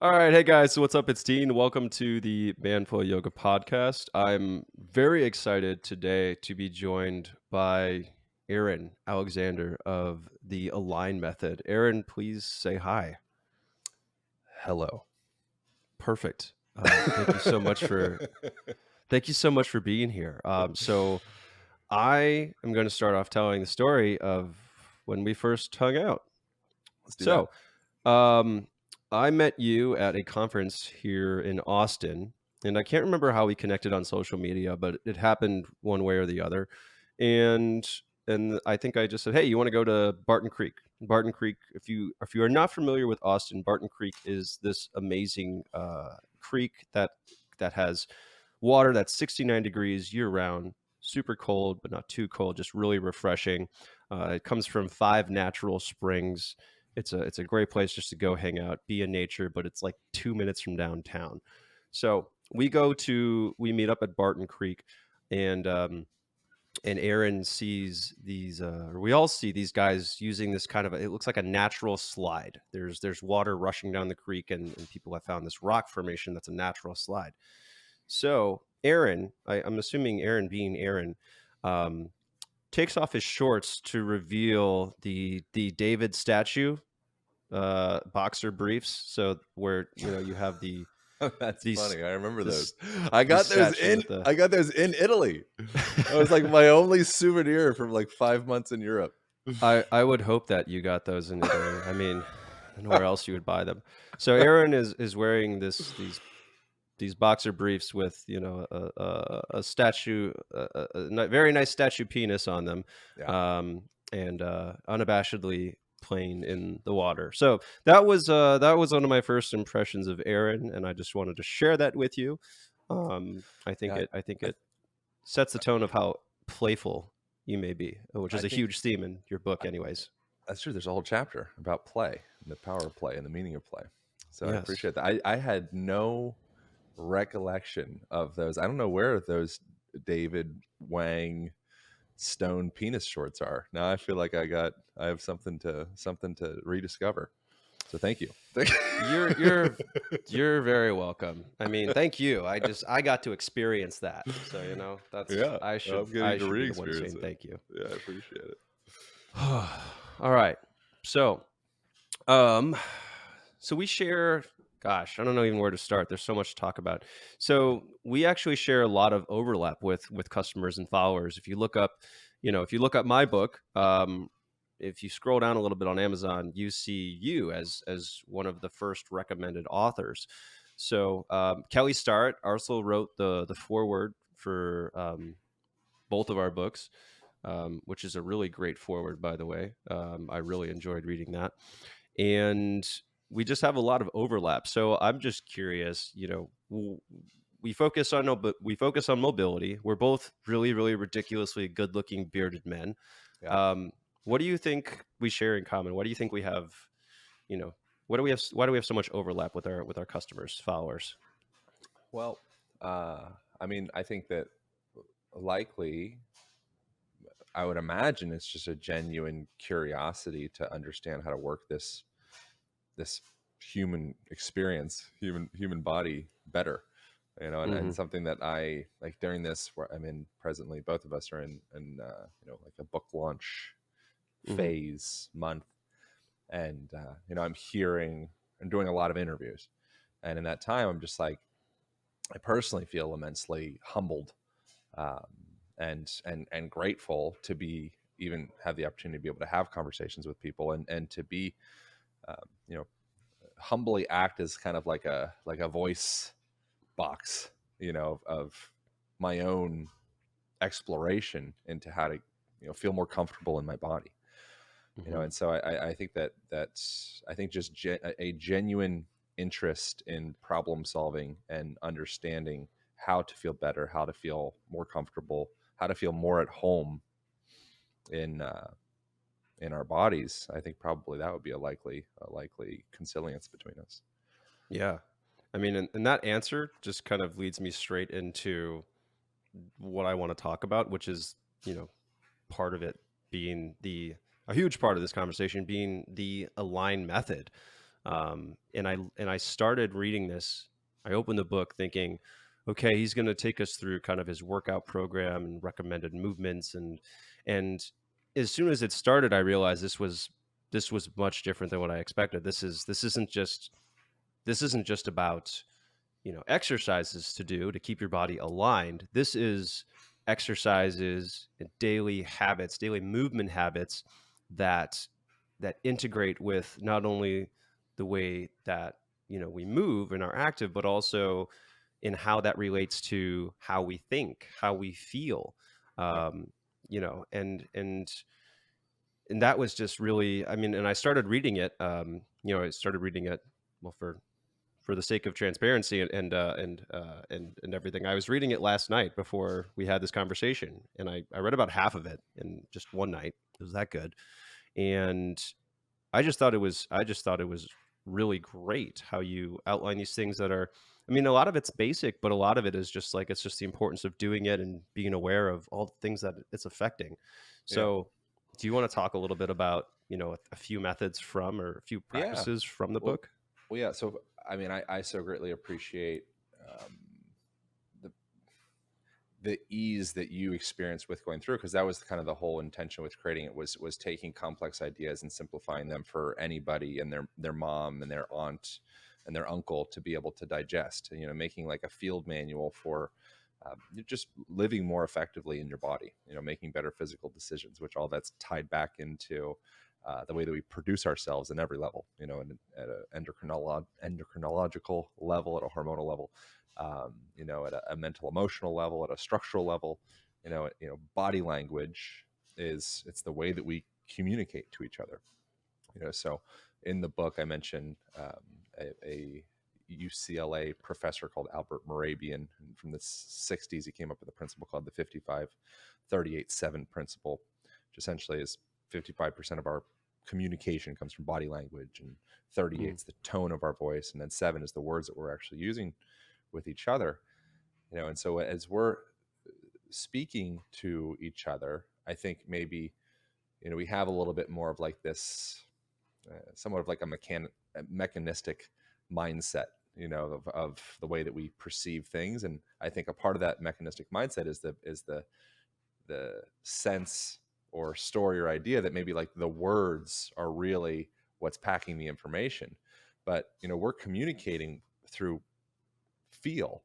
All right, hey guys, so what's up? It's Dean. Welcome to the Manful Yoga Podcast. I'm very excited today to be joined by Aaron Alexander of the Align Method. Aaron, please say hi. Hello. Perfect. Thank you so much for being here. So I am going to start off telling the story of when we first hung out. Let's do that. So, um, I met you at a conference here in Austin, and I can't remember how we connected on social media, but it happened one way or the other. And and I think I just said, "Hey, you want to go to Barton Creek?" Barton Creek, if you are not familiar with Austin, Barton Creek is this amazing creek that has water that's 69 degrees year round, super cold but not too cold, just really refreshing. It comes from 5 natural springs. It's a great place just to go hang out, be in nature, but it's like 2 minutes from downtown. So we meet up at Barton Creek, and Aaron sees these, or we all see these guys using this kind of it looks like a natural slide. There's water rushing down the creek, and people have found this rock formation that's a natural slide. So Aaron, I'm assuming Aaron being Aaron, um, takes off his shorts to reveal the David statue boxer briefs. So where you have That's these funny. I remember this those. I got those statue in with the I got those in Italy. That was like my only souvenir from like 5 months in Europe. I would hope that you got those in Italy. I mean, I don't know where else you would buy them. So Aaron is wearing these boxer briefs with a statue, very nice statue penis on them, Yeah. and unabashedly playing in the water. So that was one of my first impressions of Aaron, and I just wanted to share that with you. I think Yeah. it sets the tone of how playful you may be, which I is a think huge theme in your book, anyways. that's true. There's a whole chapter about play and the power of play and the meaning of play. So I Yes. appreciate that. I had no recollection of those. I don't know where those David Wang stone penis shorts are. Now I feel like I have something to rediscover. So thank you. You're very welcome. I mean, thank you. I got to experience that. So, that's Yeah, I I'm should getting I to should be the one re-experience saying it. thank you. Yeah, I appreciate it. All right. So, um so we share, gosh, I don't know even where to start. There's so much to talk about. So, we actually share a lot of overlap with customers and followers. If you look up my book, if you scroll down a little bit on Amazon, you see you as one of the first recommended authors. So Kelly Starrett also wrote the foreword for both of our books, which is a really great foreword, by the way. I really enjoyed reading that, and we just have a lot of overlap. So I'm just curious, we focus on mobility. We're both really, really ridiculously good-looking bearded men. Yeah. Um, what do you think we share in common? What do you think we have? You know, what do we have? Why do we have so much overlap with our customers, followers? Well, I mean, I think that likely, I would imagine it's just a genuine curiosity to understand how to work this human experience, human body better. And Hmm. something that I like during this where I'm in presently, both of us are in like a book launch Hmm. phase month, and I'm hearing and doing a lot of interviews, and in that time I'm just like, I personally feel immensely humbled, um, and grateful to be even have the opportunity to be able to have conversations with people, and to be um, you know humbly act as kind of like a voice box, of my own exploration into how to feel more comfortable in my body. Hmm. And so I think that's I think just a genuine interest in problem solving and understanding how to feel better, how to feel more comfortable, how to feel more at home in in our bodies. I think probably that would be a likely consilience between us. Yeah, I mean, and that answer just kind of leads me straight into what I want to talk about, which is part of it being a huge part of this conversation being the Align method. And I started reading this. I opened the book thinking, okay, he's going to take us through kind of his workout program and recommended movements, and as soon as it started, I realized this was much different than what I expected. This isn't just about, exercises to do to keep your body aligned. This is exercises and daily habits, daily movement habits that integrate with not only the way that, we move and are active, but also in how that relates to how we think, how we feel. Yep. Um, and that was just really, I mean, and I started reading it. I started reading it, well, for the sake of transparency and everything. I was reading it last night before we had this conversation, and I read about half of it in just one night. It was that good, and I just thought it was really great how you outline these things that are. I mean, a lot of it's basic, but a lot of it is just like it's just the importance of doing it and being aware of all the things that it's affecting. Yeah. So, do you want to talk a little bit about a few methods from or a few Yeah. practices from the Well, book? yeah. So, I mean, I so greatly appreciate um, the the ease that you experienced with going through, because that was kind of the whole intention with creating it, was taking complex ideas and simplifying them for anybody and their mom and their aunt and their uncle to be able to digest, making like a field manual for you're just living more effectively in your body, making better physical decisions, which all that's tied back into the way that we produce ourselves in every level, at an endocrinological level, at a hormonal level, at a mental emotional level, at a structural level. Body language it's the way that we communicate to each other. So in the book I mentioned a UCLA professor called Albert Morabian, and from the 60s he came up with a principle called the 55-38-7 principle, which essentially is 55% of our communication comes from body language, and 38 Mm, is the tone of our voice, and then 7 is the words that we're actually using with each other. And so as we're speaking to each other, I think maybe we have a little bit more of like this somewhat of like a mechanistic mindset, of the way that we perceive things. And I think a part of that mechanistic mindset is the sense or story or idea that maybe like the words are really what's packing the information. But we're communicating through feel,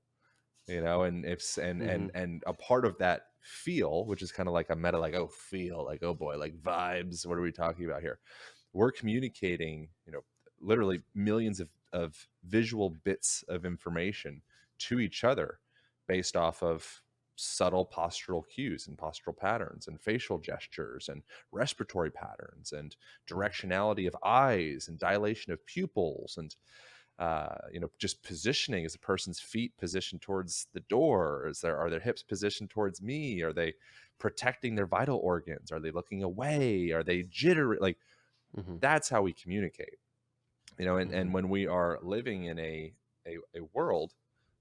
and if mhm, and a part of that feel, which is kind of like a meta, like, oh, feel, like, oh boy, like vibes, what are we talking about here? We're communicating, literally millions of visual bits of information to each other based off of subtle postural cues and postural patterns and facial gestures and respiratory patterns and mhm, directionality of eyes and dilation of pupils and just positioning. Is a person's feet positioned towards the door? Are their hips positioned towards me? Are they protecting their vital organs? Are they looking away? Are they jittery? Like, mhm, that's how we communicate. And mhm, when we are living in a world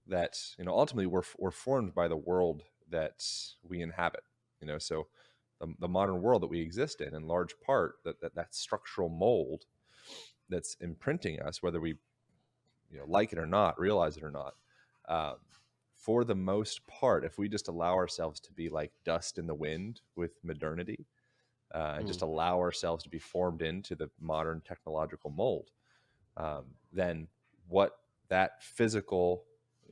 that, ultimately we're formed by the world that we inhabit. So the modern world that we exist in large part, that structural mold that's imprinting us, whether we like it or not, realize it or not. Um, for the most part, if we just allow ourselves to be like dust in the wind with modernity, and just mhm, allow ourselves to be formed into the modern technological mold, then what that physical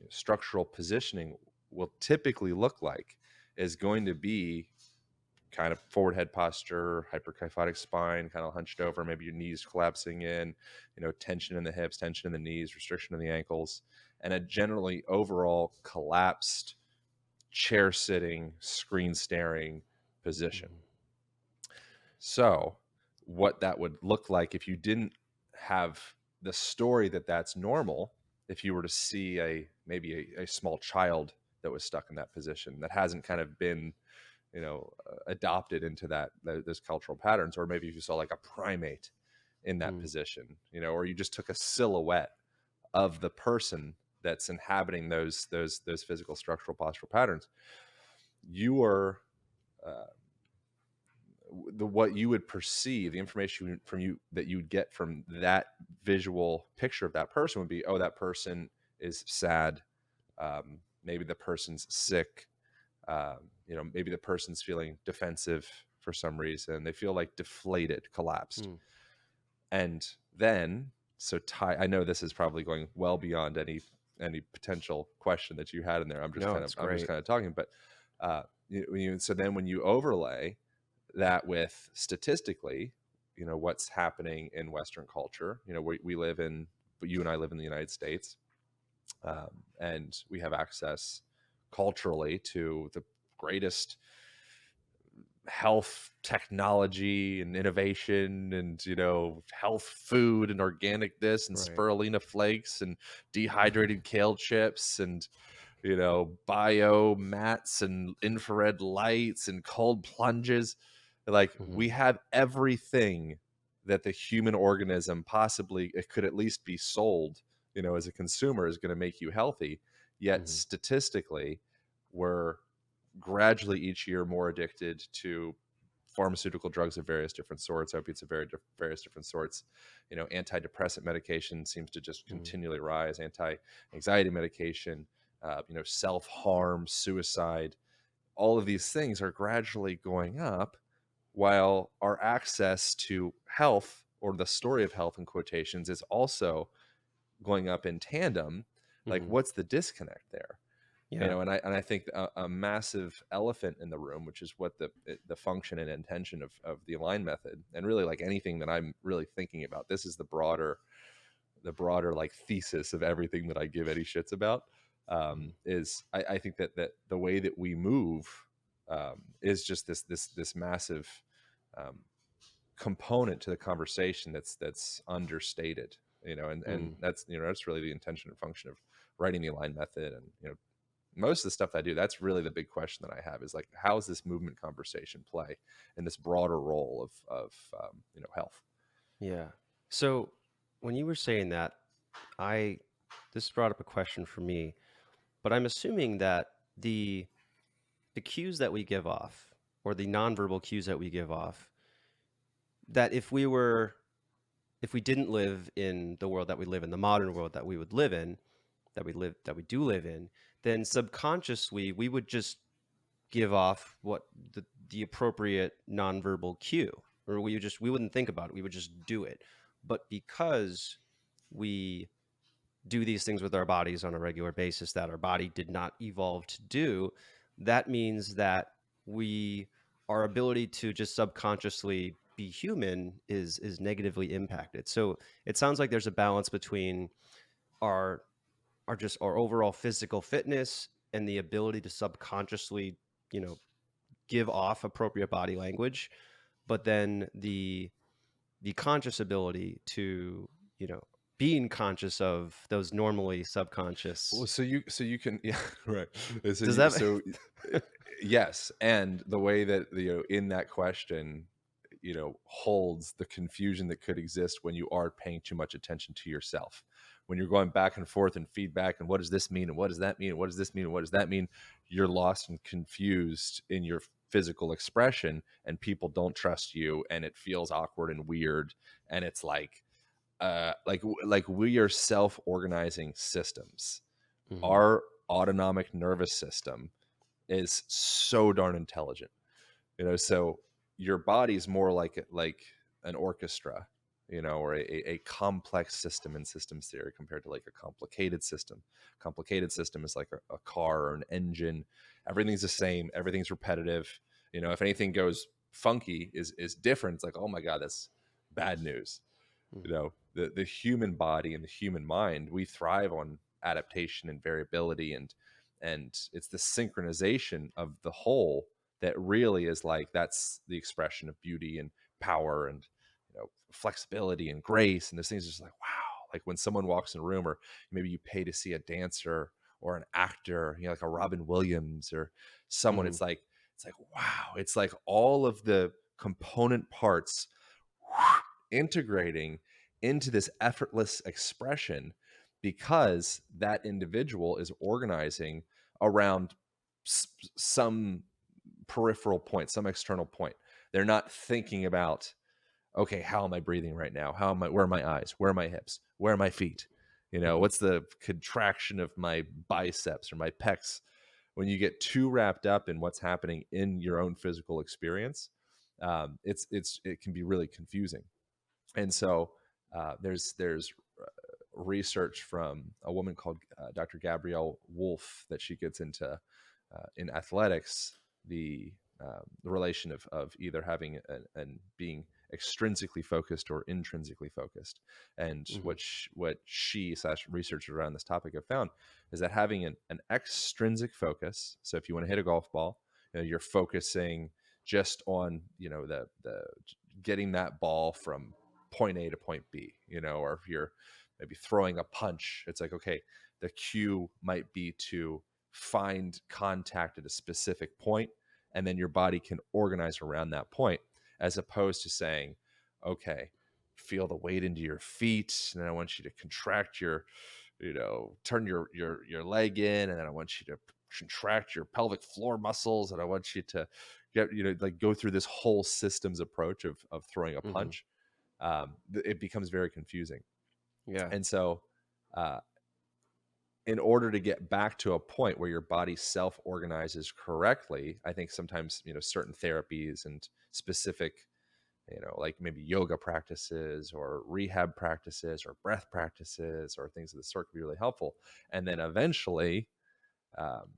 structural positioning will typically look like is going to be kind of forward head posture, hyperkyphotic spine, kind of hunched over, maybe your knees collapsing in, tension in the hips, tension in the knees, restriction in the ankles, and a generally overall collapsed chair sitting, screen staring position. mhm, So, what that would look like if you didn't have the story that that's normal, if you were to see maybe a small child that was stuck in that position that hasn't kind of been adopted into those cultural patterns, or maybe if you saw like a primate in that mm, position, or you just took a silhouette of the person that's inhabiting those physical structural postural patterns, you are uh, the what you would perceive, the information from you that you would get from that visual picture of that person would be, oh, that person is sad. Maybe the person's sick. Maybe the person's feeling defensive for some reason. They feel like deflated, collapsed. Mm. And then, I know this is probably going well beyond any potential question that you had in there. No, it's I'm just great. kind of talking, but so then when you overlay that with statistically, what's happening in Western culture, we live in, but you and I live in the United States, and we have access culturally to the greatest health technology and innovation, and health food and organic this and Right. spirulina flakes and dehydrated kale chips and bio mats and infrared lights and cold plunges. Like, Hmm. we have everything that the human organism possibly, it could at least be sold, as a consumer, is going to make you healthy. Yet Hmm. statistically, we're gradually each year more addicted to pharmaceutical drugs of various different sorts, opiates of various different sorts. Antidepressant medication seems to just Hmm. continually rise. Anti-anxiety medication, self-harm, suicide. All of these things are gradually going up, while our access to health, or the story of health in quotations, is also going up in tandem. Like, Hmm. what's the disconnect there? Yeah. And I think a massive elephant in the room, which is what the function and intention of the Align method, and really, like, anything that I'm really thinking about, this is the broader like thesis of everything that I give any shits about. Mhm. Is I think that the way that we move, is just this massive, um, component to the conversation that's understated. And Mm. that's really the intention and function of writing the Align method. And most of the stuff that I do, that's really the big question that I have, is like, how does this movement conversation play in this broader role of health? Yeah. So when you were saying that, I this brought up a question for me, but I'm assuming that the cues that we give off, or the nonverbal cues that we give off, that if we didn't live in the world that we live in, the modern world that we would live in, that we do live in, then subconsciously we would just give off what the appropriate nonverbal cue, or we wouldn't think about it, we would just do it. But because we do these things with our bodies on a regular basis that our body did not evolve to do, that means that we our ability to just subconsciously be human is negatively impacted. So it sounds like there's a balance between our our overall physical fitness and the ability to subconsciously, you know, give off appropriate body language, but then the conscious ability to, you know, being conscious of those normally Well, subconscious. so you can, yeah, right. So Does you that so yes, and the way that, in that question, holds the confusion that could exist when you are paying too much attention to yourself, when you're going back and forth and feedback, and what does this mean, and what does that mean, and what does this mean, and what does that mean? You're lost and confused in your physical expression, and people don't trust you, and it feels awkward and weird. And it's like we are self-organizing systems. Mhm. Our autonomic nervous system is so darn intelligent. So your body's more like an orchestra, or a complex system in systems theory, compared to like a complicated system. Complicated system is like a car or an engine. Everything's the same, everything's repetitive. If anything goes funky, is different, it's like, oh my god, that's bad news. Mhm. The human body and the human mind, we thrive on adaptation and variability, and it's the synchronization of the whole that really is like, that's the expression of beauty and power and flexibility and grace. And this thing's just like, wow. Like, when someone walks in a room, or maybe you pay to see a dancer or an actor, like a Robin Williams or someone, Mhm. it's like wow. It's like all of the component parts integrating into this effortless expression, because that individual is organizing around some peripheral point, some external point. They're not thinking about, okay, how am I breathing right now? Where are my eyes? Where are my hips? Where are my feet? Mhm. What's the contraction of my biceps or my pecs? When you get too wrapped up in what's happening in your own physical experience, it can be really confusing. And so there's research from a woman called Dr. Gabrielle Wolf that she gets into in athletics, the relation of either having and being extrinsically focused or intrinsically focused. And Mhm. what she slash researchers around this topic have found is that having an extrinsic focus. So if you want to hit a golf ball, you're focusing just on the getting that ball from point A to point B, or if you're maybe throwing a punch, it's like, okay, the cue might be to find contact at a specific point, and then your body can organize around that point, as opposed to saying, okay, feel the weight into your feet, and then I want you to contract turn your leg in, and then I want you to contract your pelvic floor muscles, and I want you to like go through this whole systems approach of throwing a Mhm. punch. It becomes very confusing. Yeah. And so, uh, in order to get back to a point where your body self organizes correctly, I think sometimes, certain therapies and specific, like maybe yoga practices or rehab practices or breath practices or things of the sort could be really helpful. And then eventually, um,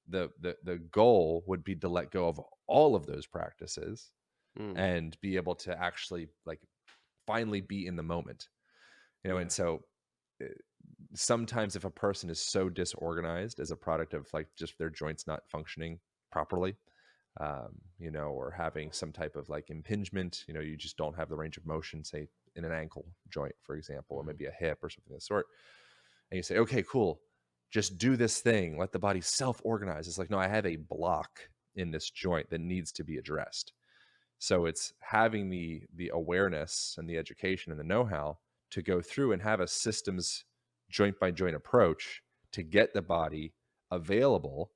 the goal would be to let go of all of those practices Mm. and be able to actually like finally be in the moment. And Yeah. so uh, sometimes if a person is so disorganized as a product of like just their joints not functioning properly, or having some type of like impingement, you just don't have the range of motion, say in an ankle joint, for example, or Mhm. maybe a hip or something of the sort. And you say, okay, cool, just do this thing, let the body self organize. It's like, no, I have a block in this joint that needs to be addressed. So it's having the awareness and the education and the know-how to go through and have a systems joint by joint approach to get the body available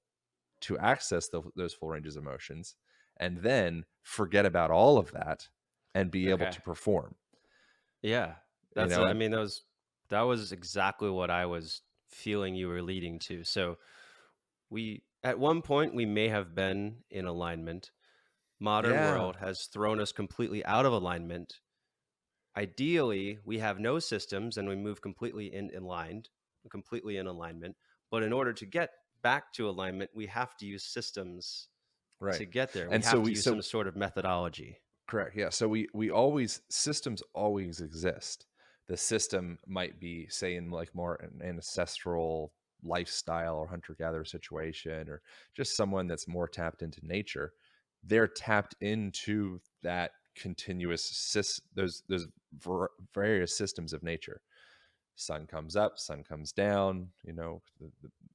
to access those full ranges of motions, and then forget about all of that and be able Okay. to perform. Yeah. I And mean, that was exactly what I was feeling you were leading to. So, we at one point we may have been in alignment. Modern yeah, world has thrown us completely out of alignment. Ideally, we have no systems and we move completely in alignment. But in order to get back to alignment, we have to use systems right. to get there. We And so have to we use so some sort of methodology. correct. Yeah. So we always systems always exist. The system might be, say, in like more an ancestral lifestyle or hunter gatherer situation, or just someone that's more tapped into nature. They're tapped into that continuous those various systems of nature. Sun comes up, sun comes down, the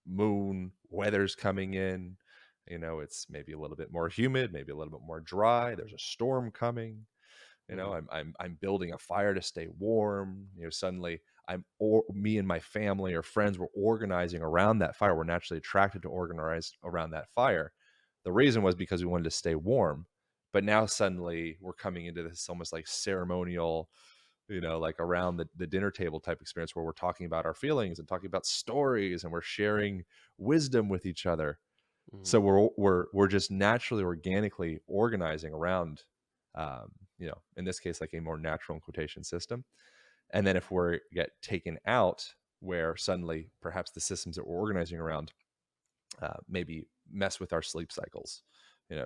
moon, weather's coming in, it's maybe a little bit more humid, maybe a little bit more dry, there's a storm coming, Mhm. I'm building a fire to stay warm, suddenly or me and my family or friends were organizing around that fire. We're naturally attracted to organize around that fire. The reason was because we wanted to stay warm, but now suddenly we're coming into this almost like ceremonial, like around the dinner table type experience where we're talking about our feelings and talking about stories and we're sharing wisdom with each other. Mhm. So we're just naturally organically organizing around, in this case, like a more natural in quotation system. And then if we get taken out, where suddenly perhaps the systems that we're organizing around maybe mess with our sleep cycles.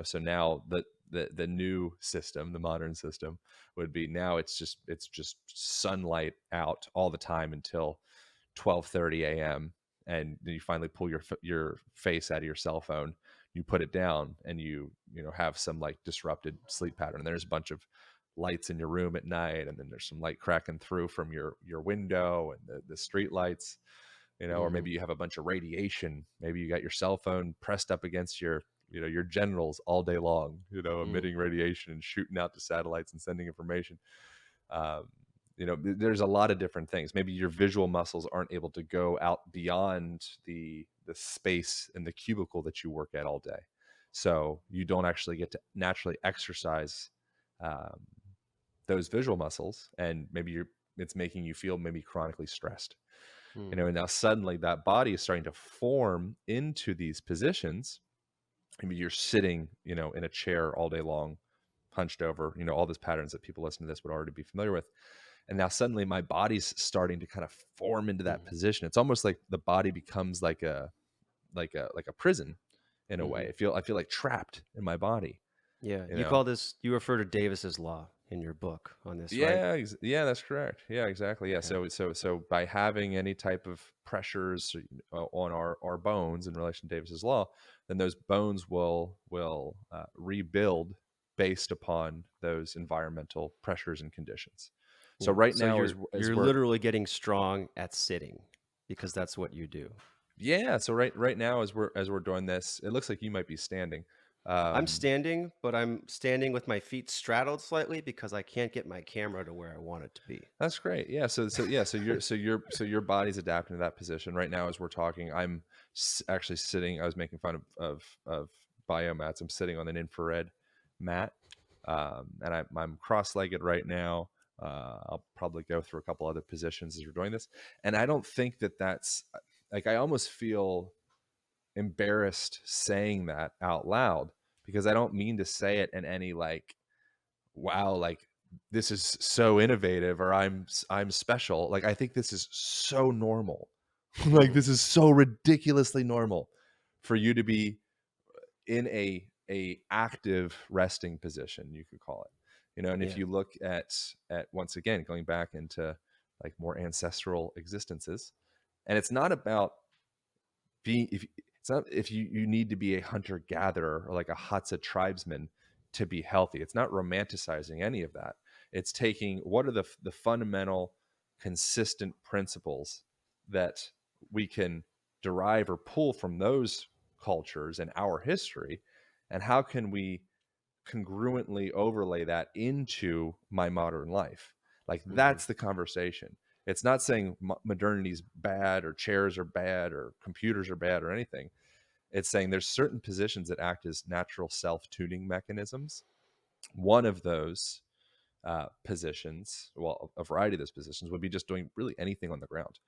So now the new system, the modern system, would be now it's just sunlight out all the time until 12:30 a.m. and then you finally pull your face out of your cell phone, you put it down, and you have some like disrupted sleep pattern. And there's a bunch of lights in your room at night, and then there's some light cracking through from your window and the street lights, or Mhm. maybe you have a bunch of radiation. Maybe you got your cell phone pressed up against your genitals all day long, Mhm. emitting radiation and shooting out to satellites and sending information. Um, there's a lot of different things. Maybe your visual muscles aren't able to go out beyond the space in the cubicle that you work at all day. So you don't actually get to naturally exercise um, those visual muscles, and maybe it's making you feel maybe chronically stressed. Mm. And now suddenly that body is starting to form into these positions. Maybe you're sitting, in a chair all day long, hunched over, all these patterns that people listening to this would already be familiar with. And now suddenly my body's starting to kind of form into that Mhm. position. It's almost like the body becomes like a prison in a way. Mhm. I feel like trapped in my body, Yeah, you you know. call this you refer to Davis's law in your book on this, right? Yeah, yeah, that's correct. Yeah, exactly. Yeah, Okay. so by having any type of pressures on our bones in relation to Davis's law, then those bones will rebuild based upon those environmental pressures and conditions. So Yeah. right So now, as as you're we're literally getting strong at sitting because that's what you do. yeah, so right now as we're doing this, it looks like you might be standing. I'm Um, standing, but I'm standing with my feet straddled slightly because I can't get my camera to where I want it to be. That's great. Yeah. So your body's adapting to that position right now as we're talking. I'm actually sitting. I was making fun of biomats. I'm sitting on an infrared mat, and I'm cross-legged right now. I'll probably go through a couple other positions as we're doing this, and I don't think that that's like I almost feel embarrassed saying that out loud because I don't mean to say it in any like wow, like this is so innovative or I'm special. Like I think this is so normal. Like Mhm. this is so ridiculously normal for you to be in a active resting position, you could call it. And if Yeah. you look at once again going back into like more ancestral existences, and it's not about being if it's not if you need to be a hunter gatherer or like a Hadza tribesman to be healthy. It's not romanticizing any of that. It's taking what are the fundamental consistent principles that we can derive or pull from those cultures and our history, and how can we congruently overlay that into my modern life. Like Mhm. that's the conversation. It's not saying modernity's bad or chairs are bad or computers are bad or anything. It's saying there's certain positions that act as natural self-tuning mechanisms. One of those positions, well, a variety of those positions would be just doing really anything on the ground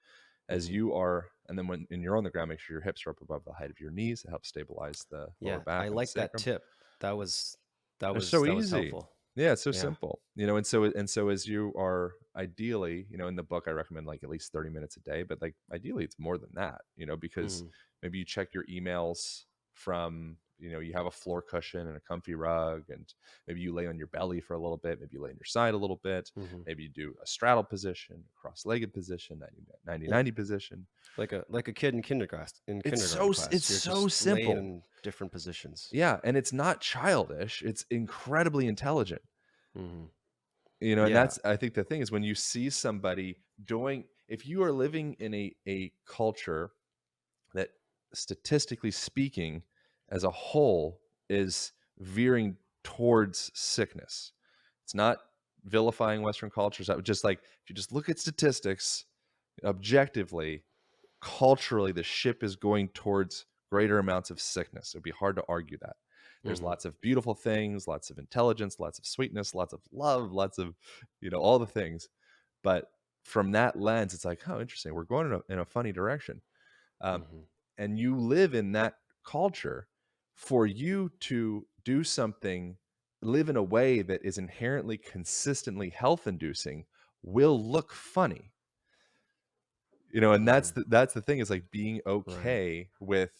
as Mhm. you are. And then when you're on the ground, make sure your hips are up above the height of your knees. It helps stabilize the lower Yeah, I back and the like that sacrum. tip. That was They're so that was easy. helpful. Yeah, it's so Yeah. simple. And so as you are ideally, in the book I recommend like at least 30 minutes a day, but like ideally it's more than that, because Mhm. maybe you check your emails from, you have a floor cushion and a comfy rug, and maybe you lay on your belly for a little bit, maybe you lay on your side a little bit, Mhm. maybe you do a straddle position, cross-legged position, 90 Yeah. 90 position. Like a kid in It's kindergarten it's class. You're so just laying simple. in different positions. Yeah, and it's not childish. It's incredibly intelligent. Mhm. And Yeah. that's I think the thing is when you see somebody doing if you are living in a culture that statistically speaking as a whole is veering towards sickness. It's not vilifying Western cultures. I would just like if you just look at statistics objectively, culturally, the ship is going towards greater amounts of sickness. It'd be hard to argue that. There's Mhm. lots of beautiful things, lots of intelligence, lots of sweetness, lots of love, lots of, all the things. But from that lens, it's like, oh, interesting. We're going in a funny direction. Um, Mhm. and you live in that culture. For you to do something, live in a way that is inherently consistently health inducing will look funny, and that's Mhm. the thing is like being Right. okay with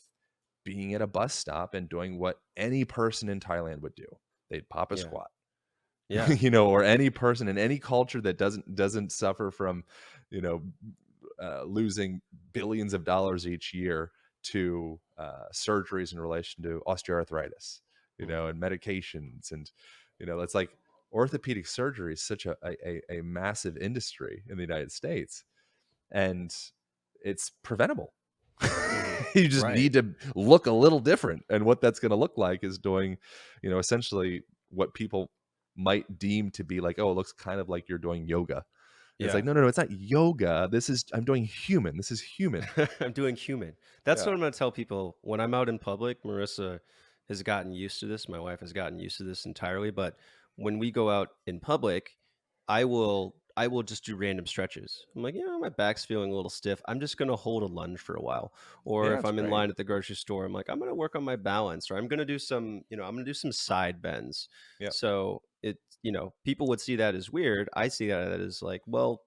being at a bus stop and doing what any person in Thailand would do. They'd pop a Yeah. squat. Yeah. Or any person in any culture that doesn't suffer from, you know, losing billions of dollars each year to surgeries in relation to osteoarthritis, Mhm. and medications, and it's like orthopedic surgery is such a massive industry in the United States, and it's preventable. Mhm. You just Right. need to look a little different, and what that's going to look like is doing, essentially what people might deem to be like, oh, it looks kind of like you're doing yoga. And it's like, Yeah. no, no, no, it's not yoga. I'm doing human. This is human. I'm doing human. That's Yeah. what I'm gonna tell people when I'm out in public. Marissa has gotten used to this. My wife has gotten used to this entirely. But when we go out in public, I will just do random stretches. I'm like, my back's feeling a little stiff. I'm just going to hold a lunge for a while. Or Yeah, if it's I'm in great. line at the grocery store, I'm like, I'm going to work on my balance, or I'm going to do some, I'm going to do some side bends. Yeah. So people would see that as weird. I see that as like, well,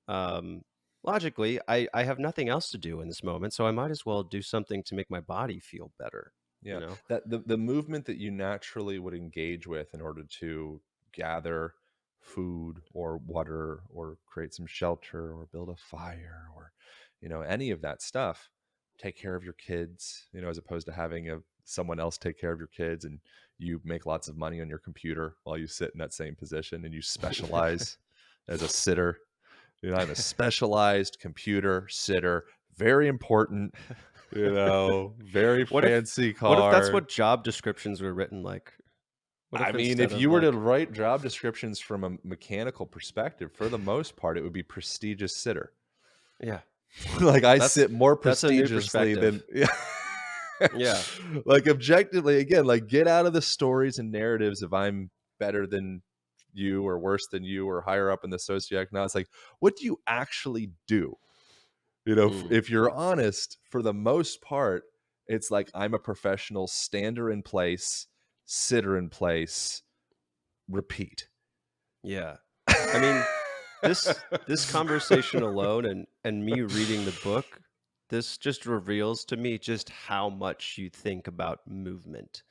um, logically, I have nothing else to do in this moment, so I might as well do something to make my body feel better, you Yeah, know? that the movement that you naturally would engage with in order to gather food or water or create some shelter or build a fire or any of that stuff, take care of your kids, as opposed to having someone else take care of your kids, and you make lots of money on your computer while you sit in that same position and you specialize as a sitter. I'm a specialized computer sitter, very important, very What if fancy what if that's car. what job descriptions were written like? What I if mean, instead if of you were to like write job descriptions from a mechanical perspective, for the most part, it would be prestigious sitter. yeah, Like I that's sit more that's a new prestigiously than perspective. Yeah. like objectively, again, like get out of the stories and narratives of I'm better than you or worse than you or higher up in the socioeconomic. It's like, what do you actually do? Mm, If you're honest, for the most part, it's like I'm a professional stander in place, sitter in place, repeat. yeah. I mean, this conversation alone and me reading the book, this just reveals to me just how much you think about movement.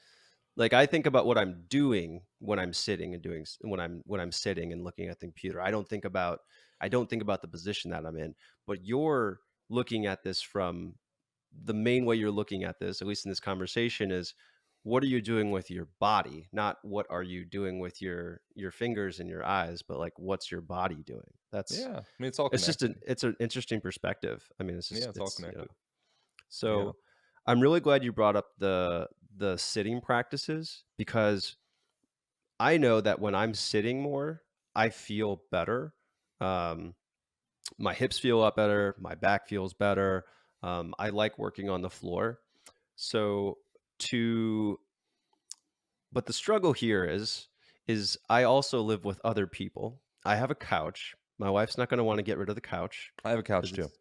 Like, I think about what I'm doing when I'm sitting and when I'm sitting and looking at the computer. I don't think about the position that I'm in, but you're looking at this from the main way you're looking at this, at least in this conversation, is what are you doing with your body? Not what are you doing with your fingers and your eyes, but like what's your body doing? That's Yeah, I mean, it's all it's just connected. it's an interesting perspective. I mean, Yeah, it's all it's. connected. Yeah. So I'm really glad you brought up the sitting practices because I know that when I'm sitting more, I feel better. Um, my hips feel a lot better. My back feels better. I like working on the floor. So to but the struggle here is I also live with other people. I have a couch. My wife's not going to want to get rid of the couch I have a couch because too. it's.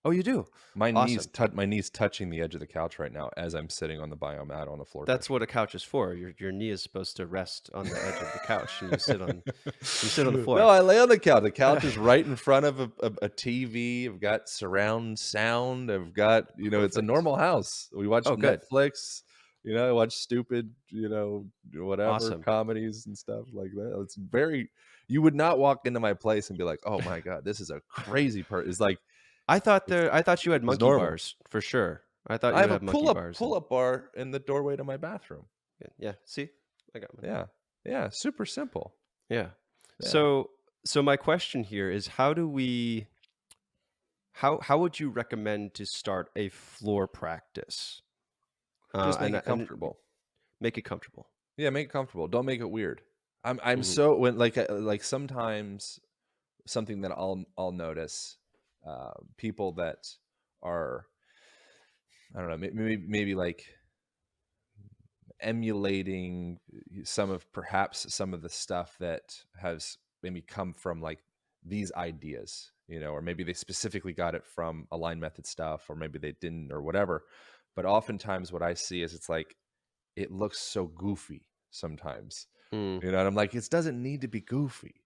Oh, you do? Awesome. My knees touching the edge of the couch right now as I'm sitting on the biomat on a floor That's cushion. what a couch is for. Your knee is supposed to rest on the edge of the couch, and you sit on the No, floor. I lay on the couch. The couch is right in front of a TV. I've got surround sound. I've got, it's a Perfect. normal house. We watch Oh, good. Netflix. I watch stupid, whatever Awesome. comedies and stuff like that. It's very. You would not walk into my place and be like, "Oh my god, this is a crazy person." It's like I thought you had it's monkey normal. bars for sure. I thought I you have would a have monkey bars pull and up bar in the doorway to my bathroom. yeah. See, I got one. Yeah, yeah, super simple. Yeah. Yeah, So my question here is how would you recommend to start a floor practice? just make it And comfortable. make it comfortable. Yeah, make it comfortable. Don't make it weird. I'm Hmm. so when like sometimes something that I'll notice people that are I don't know maybe like emulating some of the stuff that has maybe come from like these ideas, or maybe they specifically got it from Align Method stuff, or maybe they didn't, or whatever. But oftentimes, what I see is it's like it looks so goofy sometimes, Mm, and I'm like, it doesn't need to be goofy.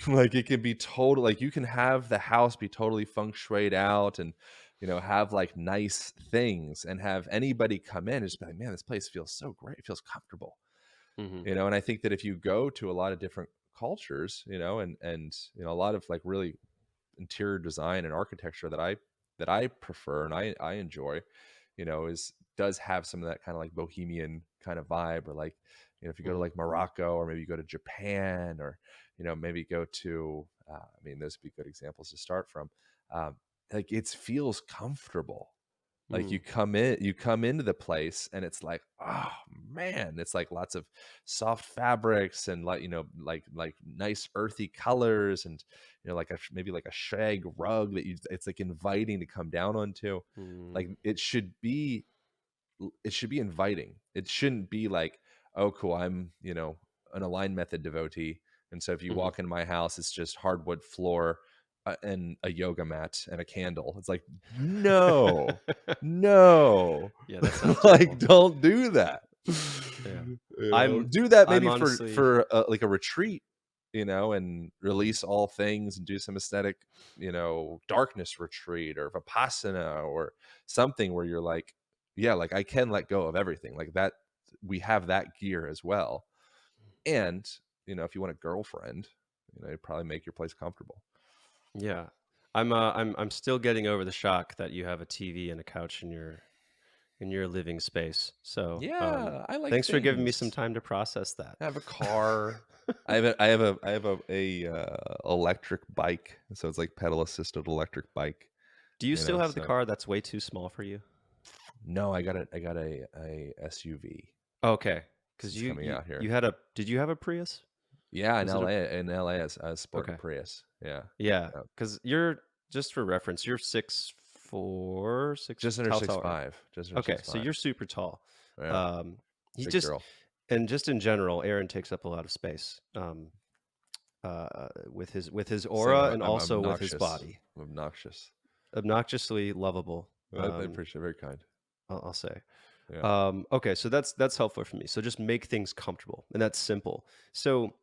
Like it can be total like you can have the house be totally feng shuied out and have like nice things and have anybody come in and just be like, man, this place feels so great. It feels comfortable. hmm And I think that if you go to a lot of different cultures, and a lot of like really interior design and architecture that I prefer and I enjoy, is does have some of that kind of like bohemian kind of vibe, or like, if you go to hmm like Morocco, or maybe you go to Japan, or maybe go to I mean, those would be good examples to start from. Um, like it feels comfortable. Like mm, you come into the place and it's like, oh man, it's like lots of soft fabrics and like, like nice earthy colors and like maybe like a shag rug that it's like inviting to come down onto. mm, Like it should be inviting. It shouldn't be like, oh cool, I'm, an aligned method devotee, and so if you Mhm. walk into my house, it's just hardwood floor, and a yoga mat and a candle. It's like, no, no, Yeah, that sounds like, terrible. don't do that. Yeah. I'm Do that I'm maybe honestly for like a retreat, and Mhm. release all things and do some aesthetic, darkness retreat or vipassana or something where you're like, yeah, like I can let go of everything like that. We have that gear as well. And, if you want a girlfriend, you probably make your place comfortable. Yeah. I'm still getting over the shock that you have a TV and a couch in your living space. So, Yeah, I like thanks for giving me some things. time to process that. I have a car. I have a electric bike, so it's like pedal assisted electric bike. Do you still have the So car that's way too small for you? no, I got a SUV. Okay, This because is coming out here. you had a did you have a Prius? Yeah, Was it a In LA, I sport a okay. Prius. Yeah, Yeah, yeah. because you're just for reference, you're 6'4", 6 Just under how six tall are you? five. Just under Okay, six so five. you're super tall. Yeah, Um, he big just girl. and just in general, Aaron takes up a lot of space, with his Same. aura and I'm also with his obnoxious. body. I'm obnoxious. Obnoxiously lovable, I appreciate. Very kind. I'll say. Yeah. Okay, so that's helpful for me. So just make things comfortable, and that's simple. So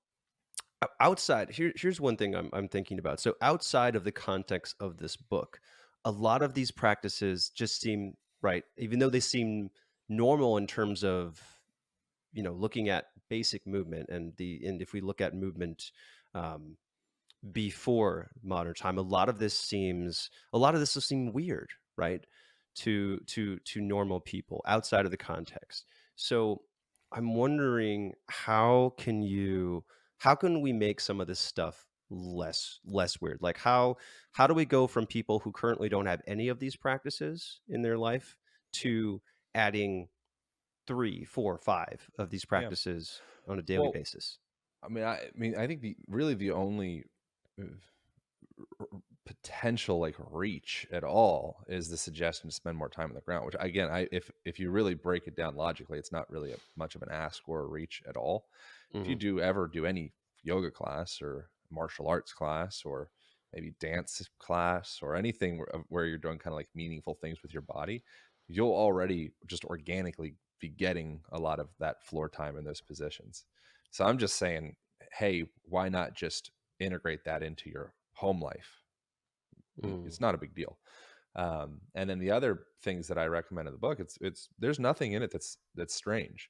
outside, here's one thing I'm thinking about. So outside of the context of this book, a lot of these practices just seem right, even though they seem normal in terms of looking at basic movement and if we look at movement um, before modern time, a lot of this will seem weird, right, to normal people outside of the context. So I'm wondering how can we make some of this stuff less weird? Like how do we go from people who currently don't have any of these practices in their life to adding three, four, five of these Yeah. practices on a daily Well, basis? I think the only uh, potential like reach at all is the suggestion to spend more time on the ground. Which again, if you really break it down logically, it's not really much of an ask or a reach at all. If you Hmm. do ever do any yoga class or martial arts class or maybe dance class or anything where you're doing kind of like meaningful things with your body, you'll already just organically be getting a lot of that floor time in those positions. So I'm just saying, hey, why not just integrate that into your home life? Mm. It's not a big deal. And then the other things that I recommend in the book, it's there's nothing in it that's strange.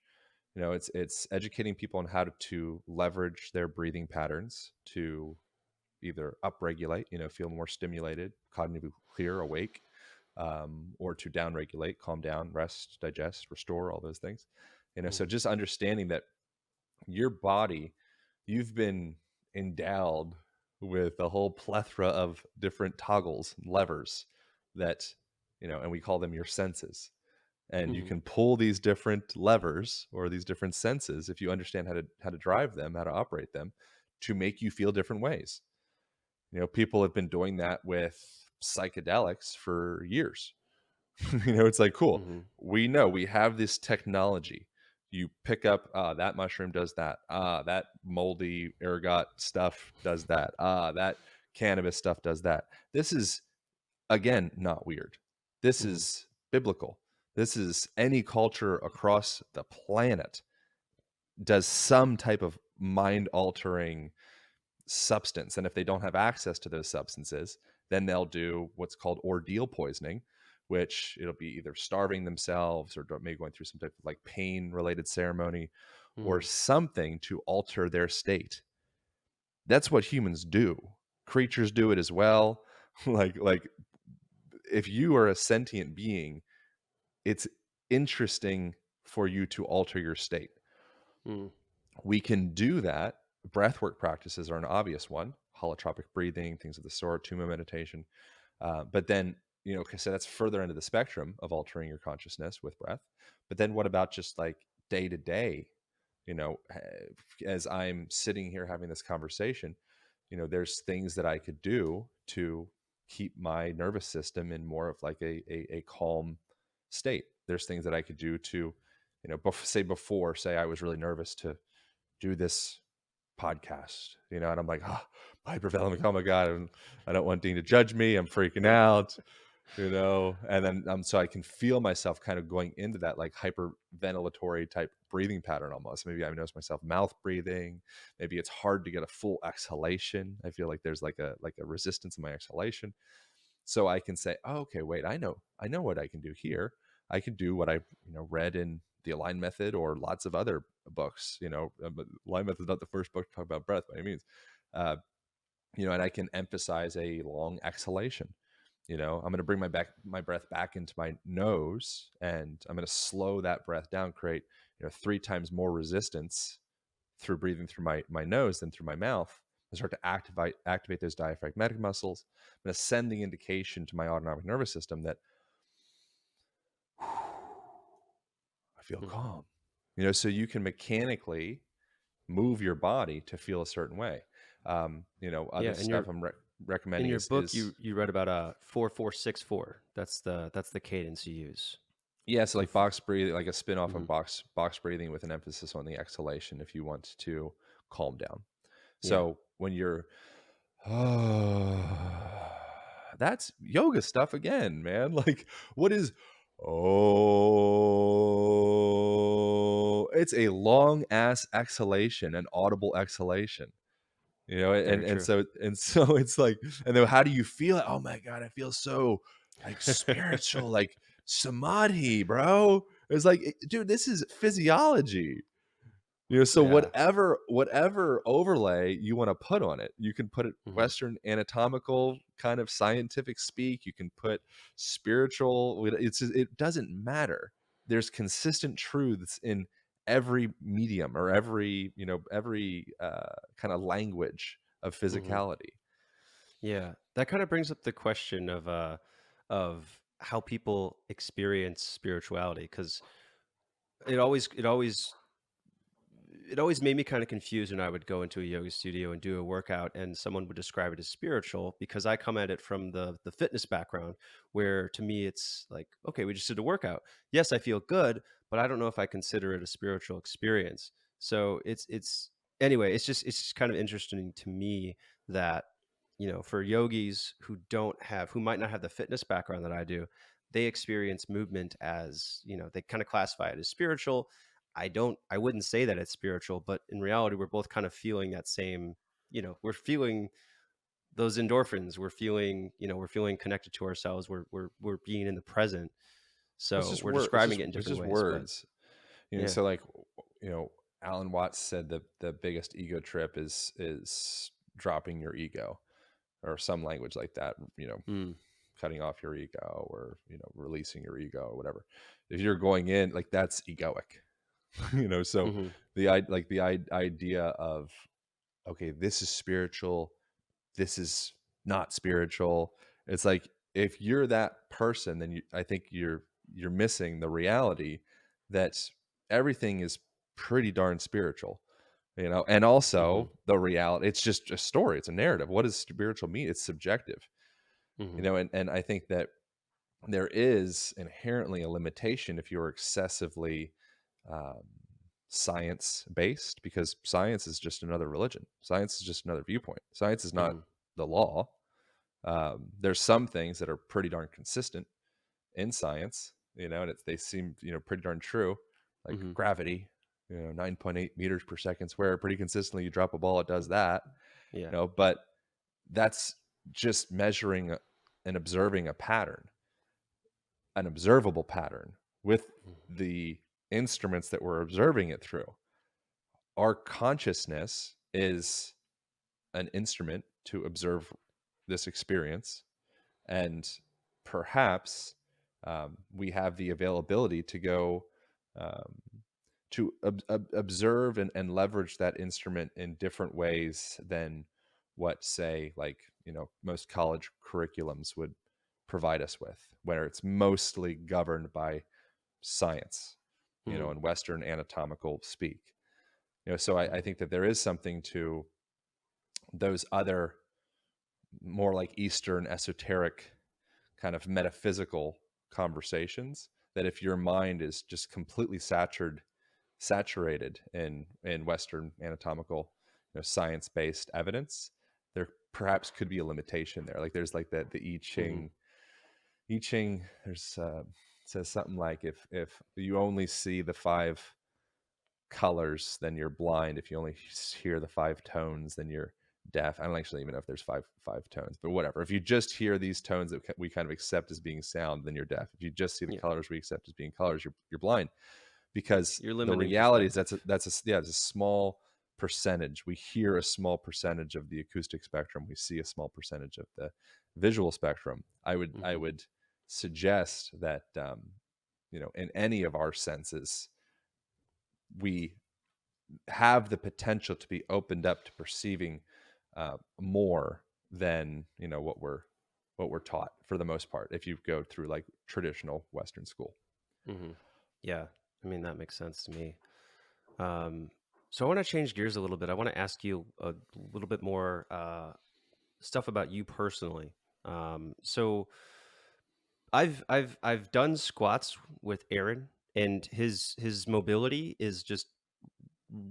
It's educating people on how to leverage their breathing patterns to either upregulate, feel more stimulated, cognitively clear, awake, or to downregulate, calm down, rest, digest, restore, all those things. Mm. So just understanding that your body, you've been endowed with a whole plethora of different toggles, levers that, and we call them your senses. And you Mhm. can pull these different levers or these different senses if you understand how to drive them, how to operate them to make you feel different ways. People have been doing that with psychedelics for years. It's like, cool. Mhm. We know we have this technology. You pick up, that mushroom does that. That moldy ergot stuff does that. That cannabis stuff does that. This is, again, not weird. This Mhm. is biblical. This is any culture across the planet does some type of mind altering substance. And if they don't have access to those substances, then they'll do what's called ordeal poisoning, which it'll be either starving themselves or maybe going through some type of like pain related ceremony or Mm. something to alter their state. That's what humans do. Creatures do it as well. like if you are a sentient being, it's interesting for you to alter your state. Mm. We can do that. Breathwork practices are an obvious one, holotropic breathing, things of the sort, Tuma meditation. But then, okay, so that's further into the spectrum of altering your consciousness with breath. But then what about just like day to day? As I'm sitting here having this conversation, there's things that I could do to keep my nervous system in more of like a calm state. There's things that I could do to, say I was really nervous do this podcast, and I'm like, oh, hyperventilating, oh my God, I don't want Dean to judge me. I'm freaking out, and then so I can feel myself kind of going into that like hyperventilatory type breathing pattern almost. Maybe I notice myself mouth breathing. Maybe it's hard to get a full exhalation. I feel like there's like a resistance in my exhalation. So I can say, oh, okay, wait, I know what I can do here. I can do what I read in the Align Method or lots of other books. But Align Method is not the first book to talk about breath by any means. Uh, and I can emphasize a long exhalation. I'm going to bring my breath back into my nose, and I'm going to slow that breath down, create 3 times more resistance through breathing through my nose than through my mouth. I start to activate those diaphragmatic muscles. I'm going to send the indication to my autonomic nervous system that I feel Mhm. calm. So you can mechanically move your body to feel a certain way. Other Yeah, stuff I'm in recommending your is book, you read about 4-4-6-4. That's the cadence you use. yeah, so So like box breathing, like a spin off of mhm. box breathing with an emphasis on the exhalation if you want to calm down. Yeah. So when you're that's yoga stuff again, man. Like, what is oh? It's a long ass exhalation, an audible exhalation. Very And true. so it's like, and then how do you feel it? Oh my God, I feel so like spiritual, like samadhi, bro. It's like, dude, this is physiology. So Yeah. whatever overlay you want to put on it, you can put it Mhm. Western anatomical kind of scientific speak. You can put spiritual. It doesn't matter. There's consistent truths in every medium or every kind of language of Mhm. physicality. Yeah. That kind of brings up the question of how people experience spirituality, because it always made me kind of confused when I would go into a yoga studio and do a workout and someone would describe it as spiritual, because I come at it from the fitness background, where to me it's like, okay, we just did a workout. Yes, I feel good, but I don't know if I consider it a spiritual experience. So it's anyway, it's just kind of interesting to me that, for yogis who might not have the fitness background that I do, they experience movement as, they kind of classify it as spiritual. I wouldn't say that it's spiritual, but in reality, we're both kind of feeling that same, we're feeling those endorphins. We're feeling connected to ourselves. We're being in the present. Well, it's So just we're word. It's describing just it in it's different just ways, but words. yeah. So like, Alan Watts said that the biggest ego trip is dropping your ego, or some language like that. Mm, Cutting off your ego, or releasing your ego, or whatever. If you're going in, like, that's egoic. So hmm idea of, okay, this is spiritual, this is not spiritual. It's like, if you're that person, then I think you're missing the reality that everything is pretty darn spiritual. And hmm also the reality, it's just a story, it's a narrative. What does spiritual mean? It's subjective. hmm And I think that there is inherently a limitation if you're excessively um, science based, because science is just another religion. Science is just another viewpoint. Science is not hmm the law. There's some things that are pretty darn consistent in science, and they seem pretty darn true, like hmm gravity. 9.8 meters per second square, pretty consistently. You drop a ball, it does that. Yeah. But that's just measuring and observing a pattern, an observable pattern with Mhm. the instruments that we're observing it through. Our consciousness is an instrument to observe this experience, and perhaps we have the availability to go um, to observe and leverage that instrument in different ways than what, say, like, most college curriculums would provide us with, where it's mostly governed by science, Mhm. and Western anatomical speak. So I Mhm. think that there is something to those other, more like Eastern esoteric kind of metaphysical conversations, that if your mind is just completely saturated saturated in Western anatomical, science-based evidence, there perhaps could be a limitation there. Like there's like the Mhm. I Ching. There's says something like if you only see the five colors, then you're blind. If you only hear the five tones, then you're deaf. I don't actually even know if there's five tones, but whatever. If you just hear these tones that we kind of accept as being sound, then you're deaf. If you just see the Yeah. colors we accept as being colors, you're blind. Because You're the limiting reality is perspective. it's a small percentage. We hear a small percentage of the acoustic spectrum. We see a small percentage of the visual spectrum. I Mhm. would suggest that in any of our senses, we have the potential to be opened up to perceiving more than what we're taught for the most part. If you go through like traditional Western school. Mhm. Yeah. I mean, that makes sense to me. Um, so I want to change gears a little bit. I want to ask you a little bit more stuff about you personally. So I've done squats with Aaron, and his mobility is just r-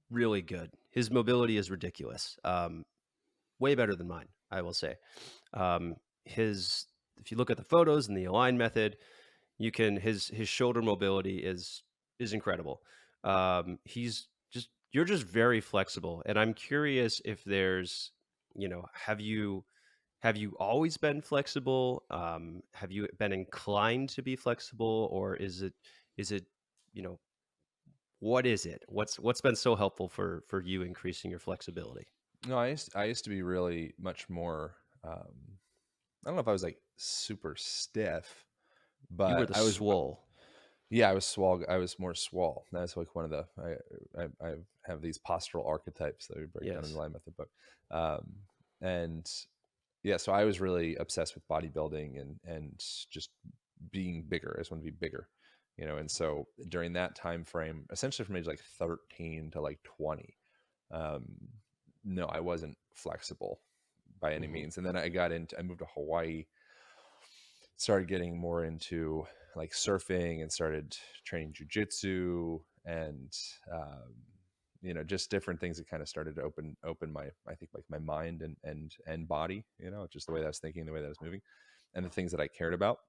really good. His mobility is ridiculous. Way better than mine, I will say. His If you look at the photos and the align method, you can his shoulder mobility is incredible. He's just You're just very flexible, and I'm curious if there's, have you always been flexible? Have you been inclined to be flexible, or is it you know what is it? What's been so helpful for you increasing your flexibility? No, I used to be really much more. I don't know if I was like super stiff, You were but the I was. swole. Yeah, I was swole. I was more swole. That's like one of the. I have these postural archetypes that we break down in the Yes. line method book, and yeah, so I was really obsessed with bodybuilding and just being bigger. I just want to be bigger, And so during that time frame, essentially from age like 13 to like 20, um, no, I wasn't flexible by any Hmm. means. And then I moved to Hawaii, started getting more into like surfing and started training jujitsu and just different things that kind of started to open my, I think, like my mind and body, just the way that I was thinking, the way that I was moving, and the things that I cared about,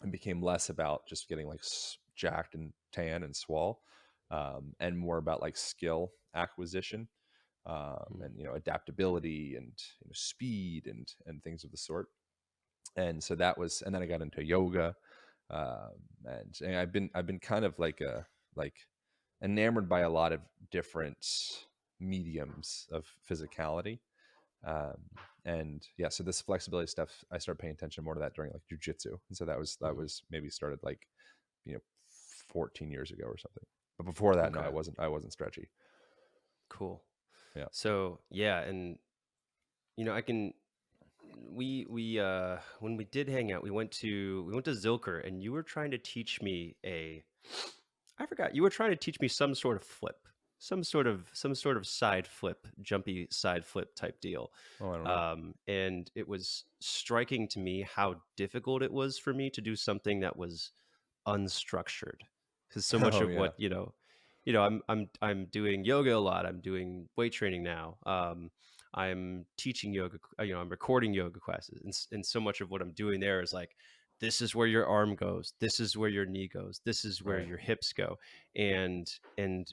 and became less about just getting like jacked and tan and swole, and more about like skill acquisition, and adaptability and speed and things of the sort. And so that was, and then I got into yoga, and I've been kind of like enamored by a lot of different mediums of physicality, um, and yeah, so this flexibility stuff, I started paying attention more to that during like jujitsu, and so that Hmm. was maybe started like you know 14 years ago or something. But before that, no, Okay. I wasn't stretchy. Cool. Yeah. So yeah, and I can we when we did hang out, we went to Zilker, and you were trying to teach me a I forgot, you were trying to teach me some sort of flip, some sort of side flip, jumpy side flip type deal. Oh, I don't know. And it was striking to me how difficult it was for me to do something that was unstructured, because so much Oh of yeah. what I'm doing yoga a lot. I'm doing weight training now. I'm teaching yoga. I'm recording yoga classes, and so much of what I'm doing there is like, this is where your arm goes, this is where your knee goes, this is where Right. your hips go, and and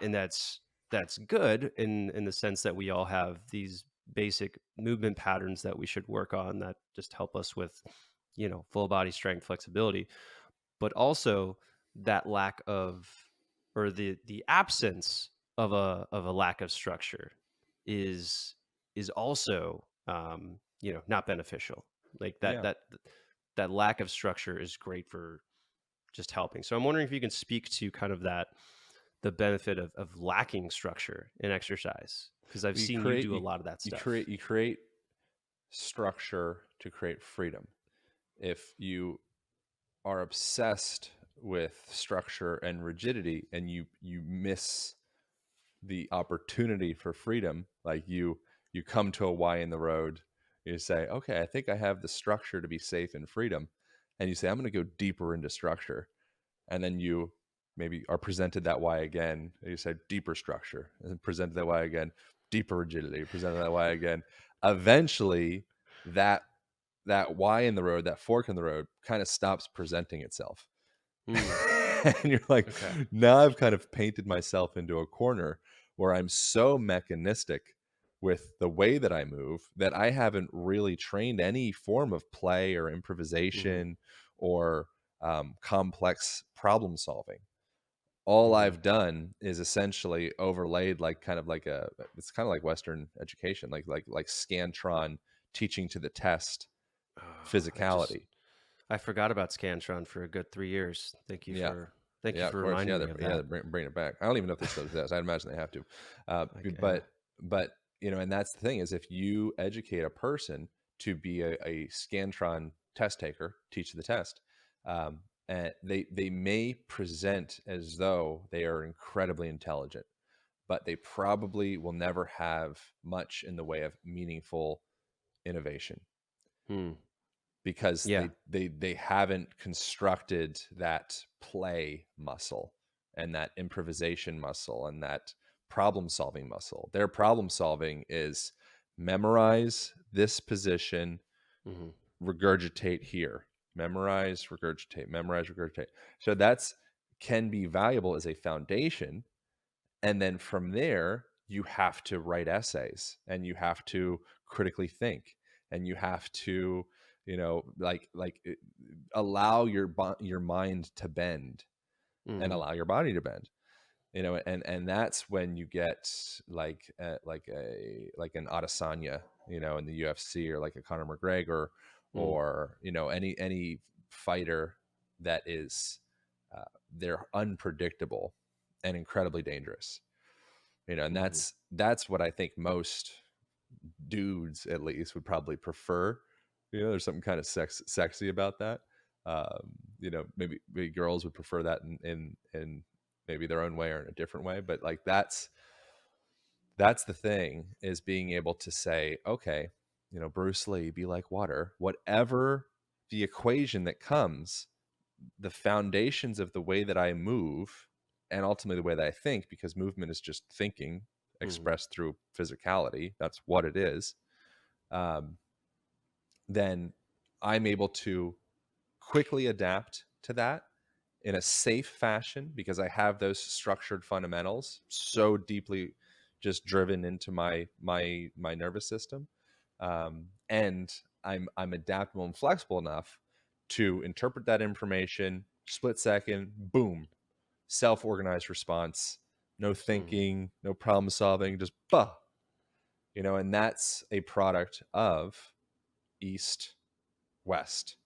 and that's good in the sense that we all have these basic movement patterns that we should work on that just help us with full body strength, flexibility. But also that lack of, or the absence of a lack of structure is also not beneficial. Like Yeah. that lack of structure is great for just helping. So I'm wondering if you can speak to kind of that, the benefit of lacking structure in exercise, because I've You seen you create do a lot of that you stuff. create you create structure to create freedom. If you are obsessed with structure and rigidity and you miss the opportunity for freedom, like you come to a Y in the road, you say, okay, I think I have the structure to be safe and freedom, and you say, I'm going to go deeper into structure, and then you maybe are presented that way again. You said deeper structure, and presented that way again, deeper rigidity, presented that way again. Eventually, that that Y in the road, that fork in the road, kind of stops presenting itself. Mm, And you're like, okay. now I've kind of painted myself into a corner where I'm so mechanistic with the way that I move that I haven't really trained any form of play or Mhm, improvisation or complex problem solving. All mhm. I've done is essentially overlaid like kind of like a it's kind of like Western education, like Scantron teaching to the test Oh, physicality. I forgot about Scantron for a good 3 years. Yeah. Thank you Yeah, of for course. reminding me of Yeah, that. they're bringing it back. I don't even know if they still exist. I imagine they have to. Like, yeah. But and that's the thing is if you educate a person to be a Scantron test taker, teach the test, and they may present as though they are incredibly intelligent, but they probably will never have much in the way of meaningful innovation Hmm. because Yeah. they haven't constructed that play muscle and that improvisation muscle and that problem solving muscle. Their problem solving is memorize this position, Mhm, regurgitate here, memorize, regurgitate. So that's can be valuable as a foundation, and then from there you have to write essays and you have to critically think and you have to allow your mind to bend and mhm, allow your body to bend, and that's when you get like an Adesanya, in the UFC, or like a Conor McGregor, mm, or any fighter that is they're unpredictable and incredibly dangerous, and mhm, that's what I think most dudes at least would probably prefer. There's something kind of sexy about that. Maybe girls would prefer that in maybe their own way or in a different way, but like that's the thing, is being able to say, okay, Bruce Lee, be like water, whatever the equation that comes, the foundations of the way that I move, and ultimately the way that I think, because movement is just thinking mhm, expressed through physicality. That's what it is. Um, then I'm able to quickly adapt to that in a safe fashion because I have those structured fundamentals so deeply just driven into my nervous system, and I'm adaptable and flexible enough to interpret that information split second, boom, self organized response, no mhm, thinking, no problem solving, just bah, and that's a product of East West,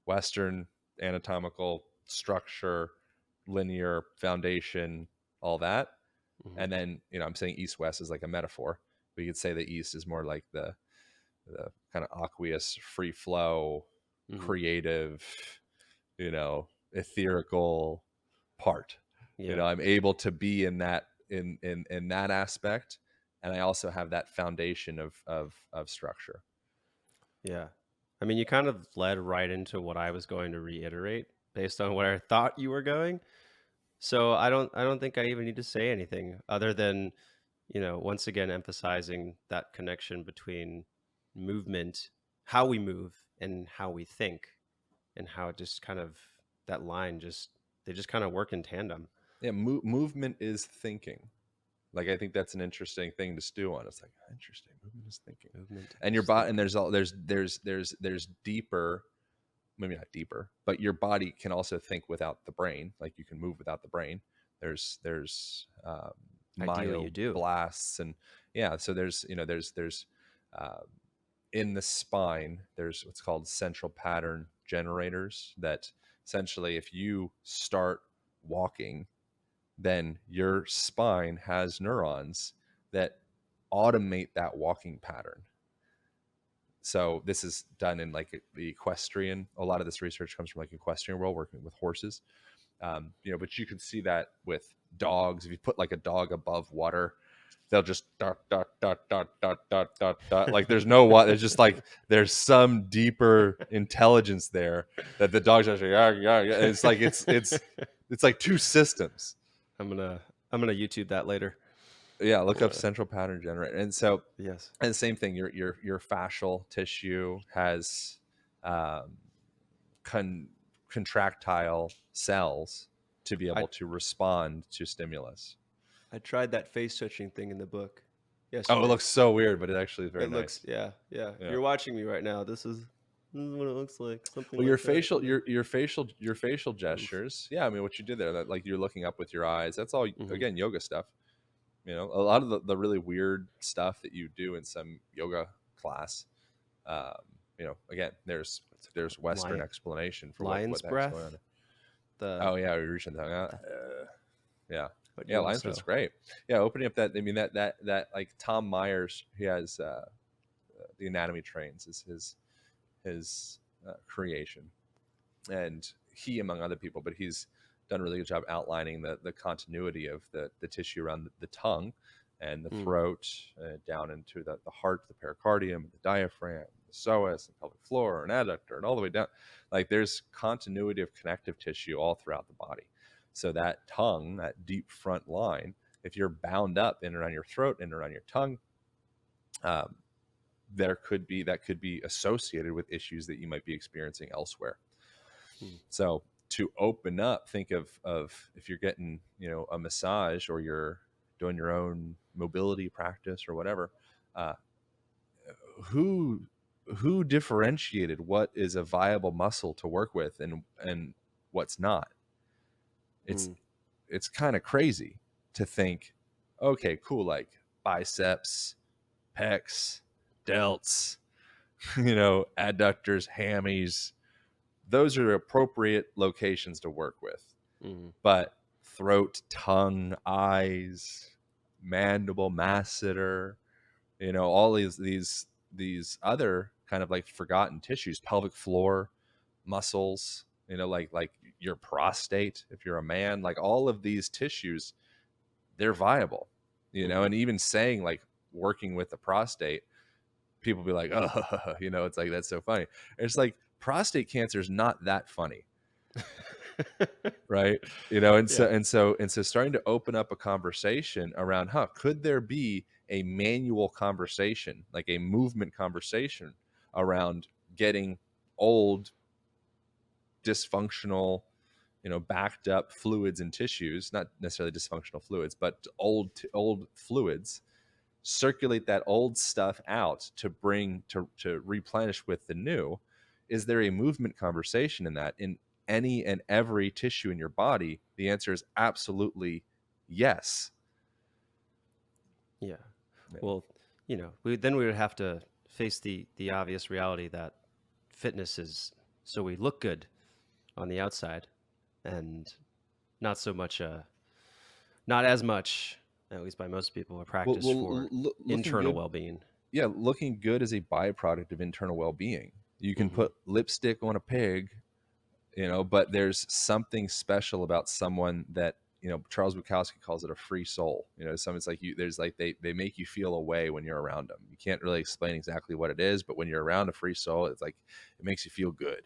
Western anatomical structure, linear foundation, all that. mhm, And then, I'm saying East West is like a metaphor. We could say the East is more like the kind of aqueous, free flow, mhm. creative, etherical part. Yeah, I'm able to be in that in that aspect, and I also have that foundation of structure. yeah. I mean, you kind of led right into what I was going to reiterate based on where I thought you were going. So I don't think I even need to say anything other than, once again emphasizing that connection between movement, how we move and how we think, and how it just kind of that line just they just kind of work in tandem. Yeah, movement is thinking. Like I think that's an interesting thing to stew on. It's like interesting. Movement is thinking, Movement and your is body. And thinking. there's deeper, maybe not deeper, but your body can also think without the brain. Like you can move without the brain. There's Ideally, you do. myoblasts, and yeah. So there's uh, in the spine. There's what's called central pattern generators. That essentially, if you start walking, then your spine has neurons that automate that walking pattern. So this is done in like the equestrian. A lot of this research comes from like equestrian world, working with horses. But you can see that with dogs. If you put like a dog above water, they'll just dot dot dot dot dot dot dot dot. Like there's no what. There's just like there's some deeper intelligence there that the dogs are like, yeah, yeah, yeah. It's like it's It's like two systems. I'm gonna I'm gonna YouTube that later. Yeah, look up Uh, central pattern generator. And so, yes. and the same thing, your fascial tissue has um, con- contractile cells to be I able to respond to stimulus. I tried that face touching thing in the book Oh, it yesterday. looks so weird, but it actually is very It looks, nice. yeah, yeah. If Yeah. you're watching me right now, this is what it looks like. Something Well, your like that, facial, you know. your facial Oof. gestures. Yeah, I mean, what you did there, that like you're looking up with your eyes. That's all Hmm. again yoga stuff. You know, a lot of the really weird stuff that you do in some yoga class. Um, you know, again, there's Western Lion, explanation for lion's what the heck's going on breath. there. The, Oh yeah, you're reaching the tongue out. the Yeah, but yeah, you Lions Breath's also, great. Yeah, opening up that. I mean, that like Tom Myers, he has the anatomy trains is his creation, and he among other people, but he's done a really good job outlining the continuity of the tissue around the tongue and the mm, throat, down into the heart, the pericardium, the diaphragm, the psoas, the pelvic floor, and adductor, and all the way down. Like there's continuity of connective tissue all throughout the body. So that tongue, that deep front line, if you're bound up in and around your throat and around your tongue, um, that could be associated with issues that you might be experiencing elsewhere. mm, So to open up, think of if you're getting, you know, a massage or you're doing your own mobility practice or whatever, uh, who who differentiated what is a viable muscle to work with and what's not? It's mm, it's kind of crazy to think, okay, cool, like biceps, pecs, delts, you know, adductors, hammies, those are appropriate locations to work with. mm, But throat, tongue, eyes, mandible, masseter, you know, all these other kind of like forgotten tissues, pelvic floor, muscles, you know, like your prostate, if you're a man, like all of these tissues, they're viable, you know, mm. and even saying like working with the prostate, people be like, oh, you know, it's like that's so funny. It's like prostate cancer is not that funny, right? You know, Yeah. and so starting to open up a conversation around, could there be a manual conversation, like a movement conversation around getting old, dysfunctional, you know, backed up fluids and tissues, not necessarily dysfunctional fluids, but old fluids, circulate that old stuff out to bring to replenish with the new. Is there a movement conversation in that in any and every tissue in your body? The answer is absolutely yes. Yeah. Yeah. Well, we would have to face the obvious reality that fitness is so we look good on the outside, and not so much not as much, at least by most people, a well, practice well for looking internal good, well-being. yeah, looking good is a byproduct of internal well-being. You can Hmm. put lipstick on a pig, you know, but there's something special about someone that, you know, Charles Bukowski calls it a free soul. You know, it's like you, there's like they make you feel a way when you're around them. You can't really explain exactly what it is, but when you're around a free soul, it's like it makes you feel good,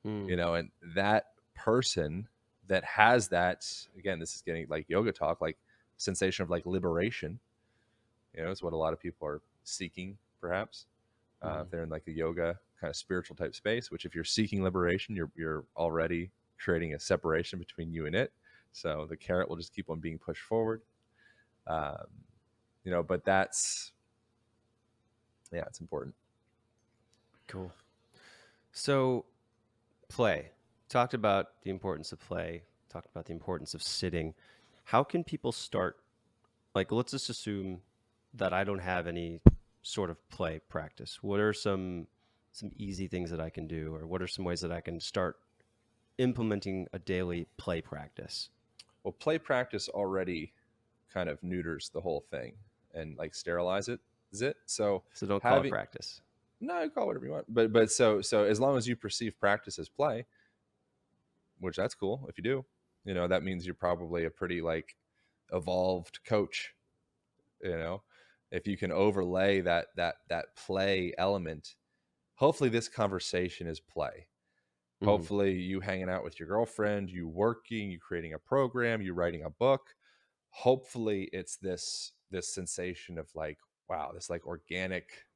you Mm. know. And that person that has that, again, this is getting like yoga talk, like sensation of like liberation, you know, is what a lot of people are seeking, perhaps. If Mm. they're in like a yoga kind of spiritual type space, which if you're seeking liberation, you're already creating a separation between you and it. So the carrot will just keep on being pushed forward. Um, you know, but that's, yeah, it's important. Cool. So, play. Talked about the importance of play, talked about the importance of sitting. How can people start? Like, let's just assume that I don't have any sort of play practice. What are some easy things that I can do, or what are some ways that I can start implementing a daily play practice? Well, play practice already kind of neuters the whole thing and like sterilize it. Is it? So So don't call it having, practice. no, call it whatever you want, but so as long as you perceive practice as play, which that's cool if you do, you know, that means you're probably a pretty like evolved coach, you know. If you can overlay that play element, hopefully this conversation is play. Mhm. Hopefully you hanging out with your girlfriend, you working, you creating a program, you writing a book. Hopefully it's this sensation of like, wow, this like organic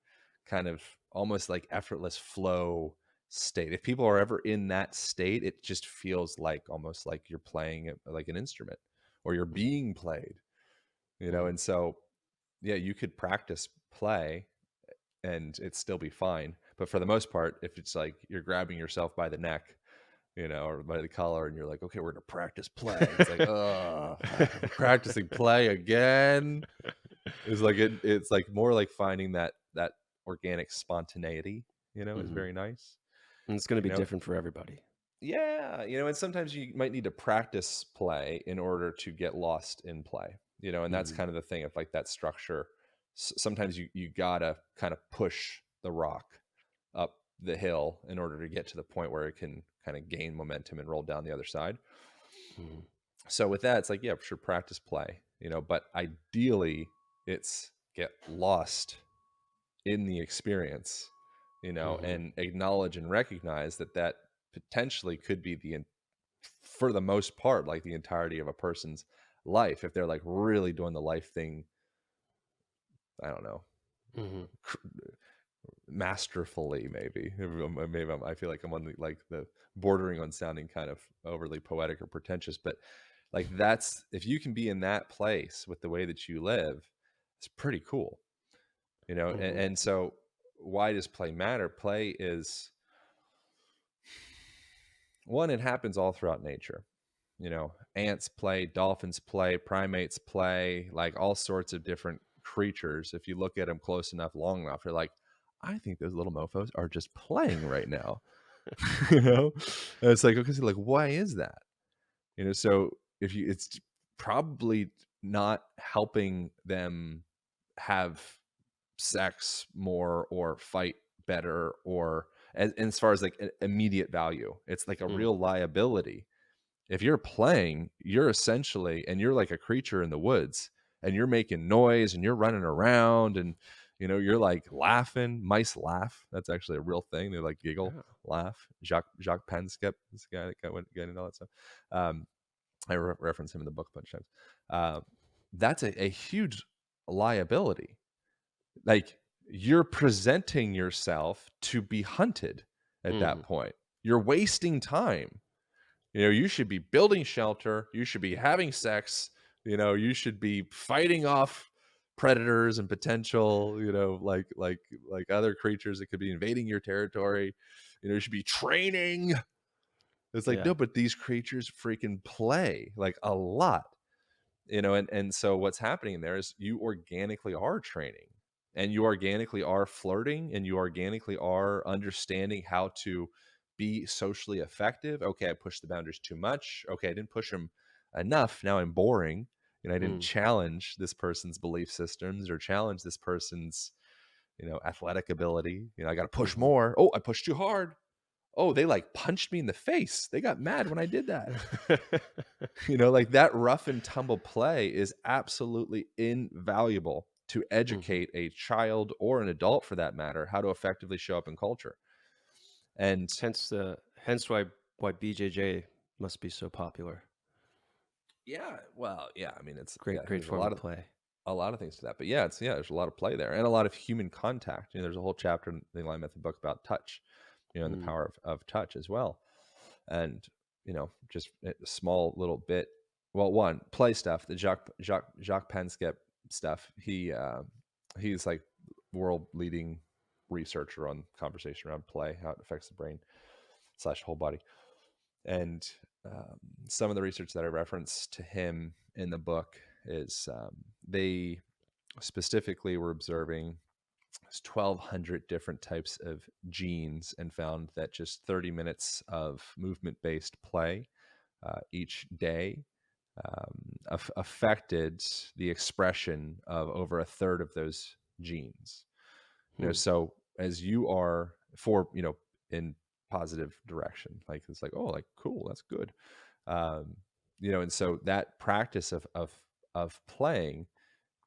kind of almost like effortless flow state. If people are ever in that state, it just feels like almost like you're playing like an instrument or you're Mhm. being played, Mhm. and so yeah, you could practice play and it'd still be fine. But for the most part, if it's like you're grabbing yourself by the neck, or by the collar, and you're like, okay, we're gonna practice play. It's like, oh, we're practicing play again. It's like more like finding that organic spontaneity, is Mhm. very nice. And it's gonna You be know, different for everybody. yeah, and sometimes you might need to practice play in order to get lost in play, and that's Mhm. kind of the thing of like that structure. Sometimes you gotta kind of push the rock up the hill in order to get to the point where it can kind of gain momentum and roll down the other side. Mhm. So with that, it's like, yeah, sure, practice play, but ideally it's get lost in the experience, Mhm. and acknowledge and recognize that potentially could be for the most part, like the entirety of a person's life if they're like really doing the life thing. I don't know, Mhm. masterfully, maybe. I feel like I'm on the bordering on sounding kind of overly poetic or pretentious, but like that's if you can be in that place with the way that you live, it's pretty cool, Mhm. and so why does play matter? Play is one, it happens all throughout nature. Ants play, dolphins play, primates play, like all sorts of different creatures. If you look at them close enough, long enough, you're like, I think those little mofos are just playing right now. you know and it's like, okay, so like why is that? So if you it's probably not helping them have sex more or fight better, or as far as like immediate value, it's like a Mm. real liability. If you're playing, you're essentially, and you're like a creature in the woods, and you're making noise and you're running around, and you're like laughing. Mice laugh. That's actually a real thing. They like giggle, Yeah. laugh. Jacques Penskep, this guy that got into all that stuff. Um, I reference him in the book a bunch of times. That's a huge liability. Like, you're presenting yourself to be hunted at that Mhm. point. You're wasting time. You should be building shelter. You should be having sex. You should be fighting off predators and potential, like other creatures that could be invading your territory. You should be training. It's like, Yeah. no, but these creatures freaking play like a lot, and so what's happening there is you organically are training, and you organically are flirting, and you organically are understanding how to be socially effective. Okay, I pushed the boundaries too much. Okay, I didn't push them enough. Now I'm boring, and I didn't Mm. challenge this person's belief systems or challenge this person's athletic ability. I got to push Mhm. more. Oh, I pushed too hard. Oh, they like punched me in the face. They got mad when I did that. Like that rough and tumble play is absolutely invaluable to Mhm. educate a child or an adult for that matter how to effectively show up in culture. And Hence why BJJ must be so popular. yeah, well, yeah, I mean Great great there's form of play. a lot of things to that. But yeah, there's a lot of play there and a lot of human contact. There's a whole chapter in the Line Method book about touch, and the Mm. power of touch as well. And just a small little bit. Well, one play stuff, the Jacques Penskep stuff. He's like world leading researcher on conversation around play, how it affects the brain slash whole body. And some of the research that I reference to him in the book is they specifically were observing 1,200 different types of genes and found that just 30 minutes of movement based play each day affected the expression of over a third of those genes. Hmm. So as you are in positive direction, like it's like, oh, like cool, that's good. Um, and so that practice of playing,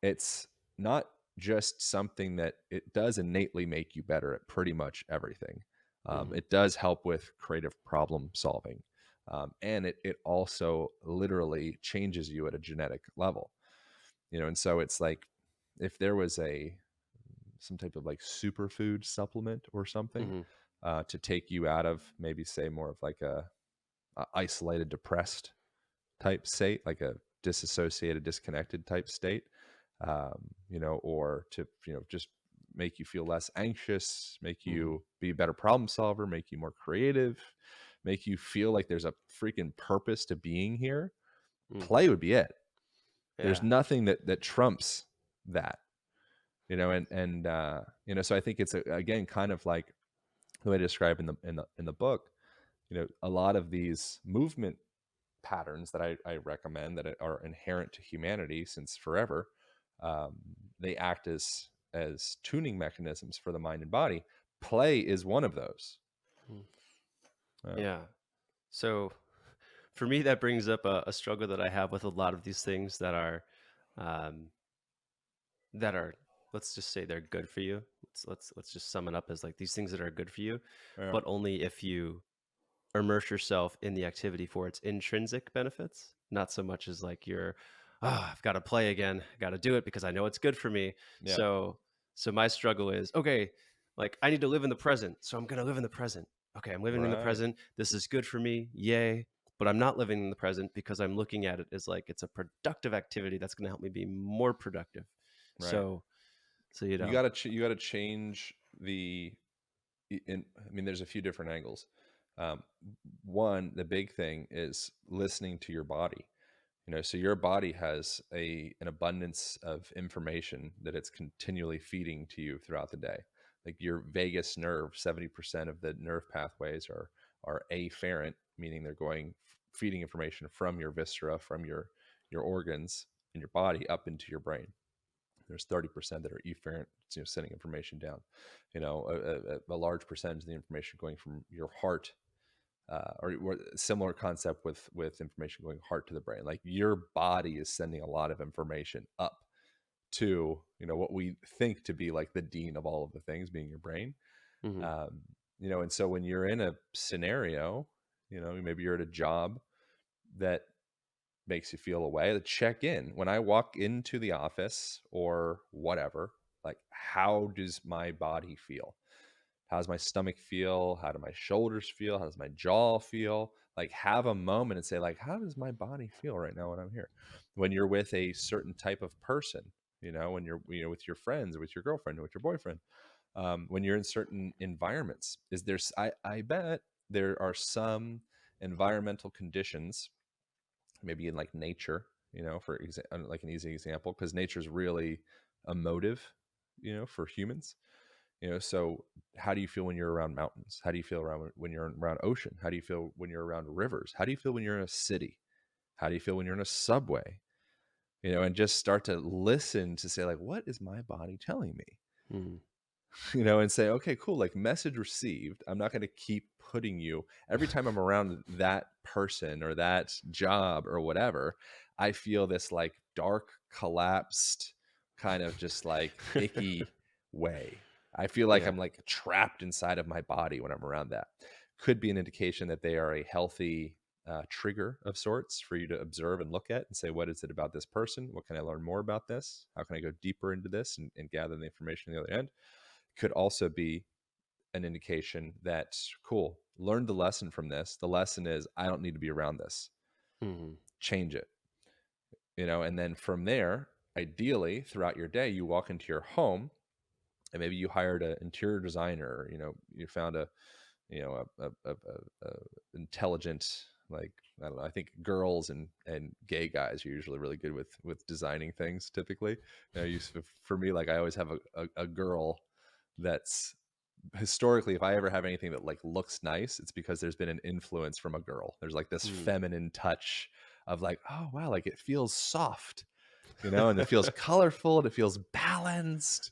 it's not just something that it does innately make you better at pretty much everything. Mhm. It does help with creative problem solving. And it also literally changes you at a genetic level, and so it's like if there was a some type of like superfood supplement or something Mhm. to take you out of maybe say more of like a isolated, depressed type state, like a disassociated, disconnected type state, or to, just make you feel less anxious, make Mhm. you be a better problem solver, make you more creative, make you feel like there's a freaking purpose to being here. Mhm. Play would be it. There's Yeah. nothing that trumps that, so I think it's again kind of like the way to describe in the book, a lot of these movement patterns that I recommend that are inherent to humanity since forever. Um, they act as tuning mechanisms for the mind and body. Play is one of those. Mm. Uh, Yeah. So for me, that brings up a struggle that I have with a lot of these things um, that are, let's just say they're good for you. Let's just sum it up as like these things that are good for you, yeah, but only if you immerse yourself in the activity for its intrinsic benefits, not so much as like you're, I've got to play again. I got to do it because I know it's good for me. yeah, So my struggle is, okay, like I need to live in the present. So I'm going to live in the present. Okay, I'm living in the right, present. This is good for me. Yay. But I'm not living in the present because I'm looking at it as like it's a productive activity that's going to help me be more productive. right. So, so you You know, gotta you gotta change the. I mean, there's a few different angles. Um, One, the big thing is listening to your body. So your body has an abundance of information that it's continually feeding to you throughout the day. Like your vagus nerve, 70% of the nerve pathways are afferent, meaning they're going feeding information from your viscera, from your organs in your body up into your brain. There's 30% that are efferent, sending information down. A large percentage of the information going from your heart, or similar concept with information going heart to the brain. Like your body is sending a lot of information up to what we think to be like the dean of all of the things, being your brain. hmm um, and so when you're in a scenario, maybe you're at a job that makes you feel away, to check in when I walk into the office or whatever, like how does my body feel? How does my stomach feel? How do my shoulders feel? How does my jaw feel? Like have a moment and say, like, how does my body feel right now when I'm here? When you're with a certain type of person, when you're, with your friends or with your girlfriend or with your boyfriend, when you're in certain environments, I bet there are some environmental conditions, maybe in like nature, like an easy example, because nature's really emotive, for humans. So how do you feel when you're around mountains? How do you feel around when you're around ocean? How do you feel when you're around rivers? How do you feel when you're in a city? How do you feel when you're in a subway? And just start to listen to say, like, what is my body telling me? hmm And say, okay, cool, like message received. I'm not going to keep putting you every time I'm around that person or that job or whatever. I feel this like dark, collapsed, kind of just like icky way. I feel like yeah. I'm like trapped inside of my body when I'm around that. Could be an indication that they are a healthy trigger of sorts for you to observe and look at and say, what is it about this person? What can I learn more about this? How can I go deeper into this and gather the information on the other end? Could also be an indication that, cool, learned the lesson from this. The lesson is I don't need to be around this. hmm Change it. And then from there, ideally throughout your day, you walk into your home and maybe you hired an interior designer, you found a intelligent, like, I don't know, I think girls and gay guys are usually really good with designing things typically. For me, like I always have a girl that's historically, if I ever have anything that like looks nice, it's because there's been an influence from a girl. There's like this Mm. feminine touch of like, oh wow, like it feels soft, and it feels colorful and it feels balanced.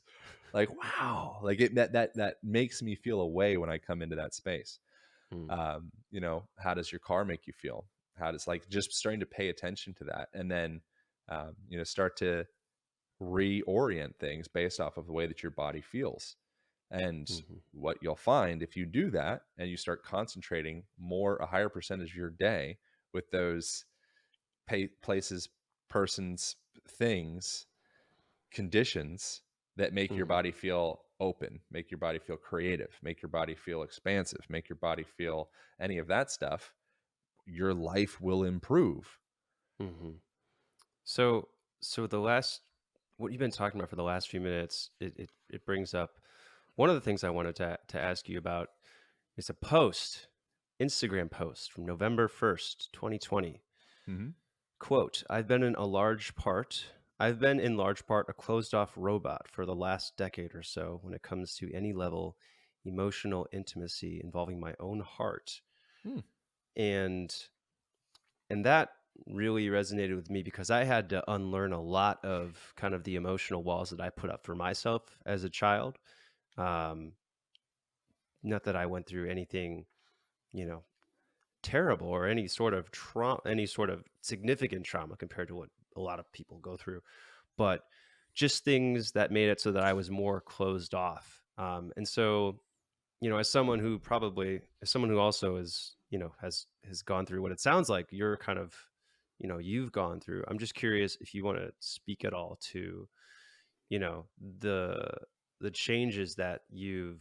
Like wow, like that makes me feel a way when I come into that space. Mm. How does your car make you feel? How does, like, just starting to pay attention to that, and then start to reorient things based off of the way that your body feels. And Mhm. what you'll find if you do that and you start concentrating more, a higher percentage of your day with those places, persons, things, conditions that make your Mhm. body feel open, make your body feel creative, make your body feel expansive, make your body feel any of that stuff, your life will improve. Mhm. So, so the last what you've been talking about for the last few minutes, it brings up one of the things I wanted to ask you about is a post, Instagram post from November 1st, 2020. Hmm. Quote, I've been in large part a closed off robot for the last decade or so when it comes to any level emotional intimacy involving my own heart. Hmm. And that really resonated with me because I had to unlearn a lot of kind of the emotional walls that I put up for myself as a child. Um, Not that I went through anything, you know, terrible or any sort of trauma, any sort of significant trauma compared to what a lot of people go through, but just things that made it so that I was more closed off. And so, as someone who also is, has gone through what it sounds like you're kind of, you've gone through. I'm just curious if you want to speak at all to, you know, the the changes that you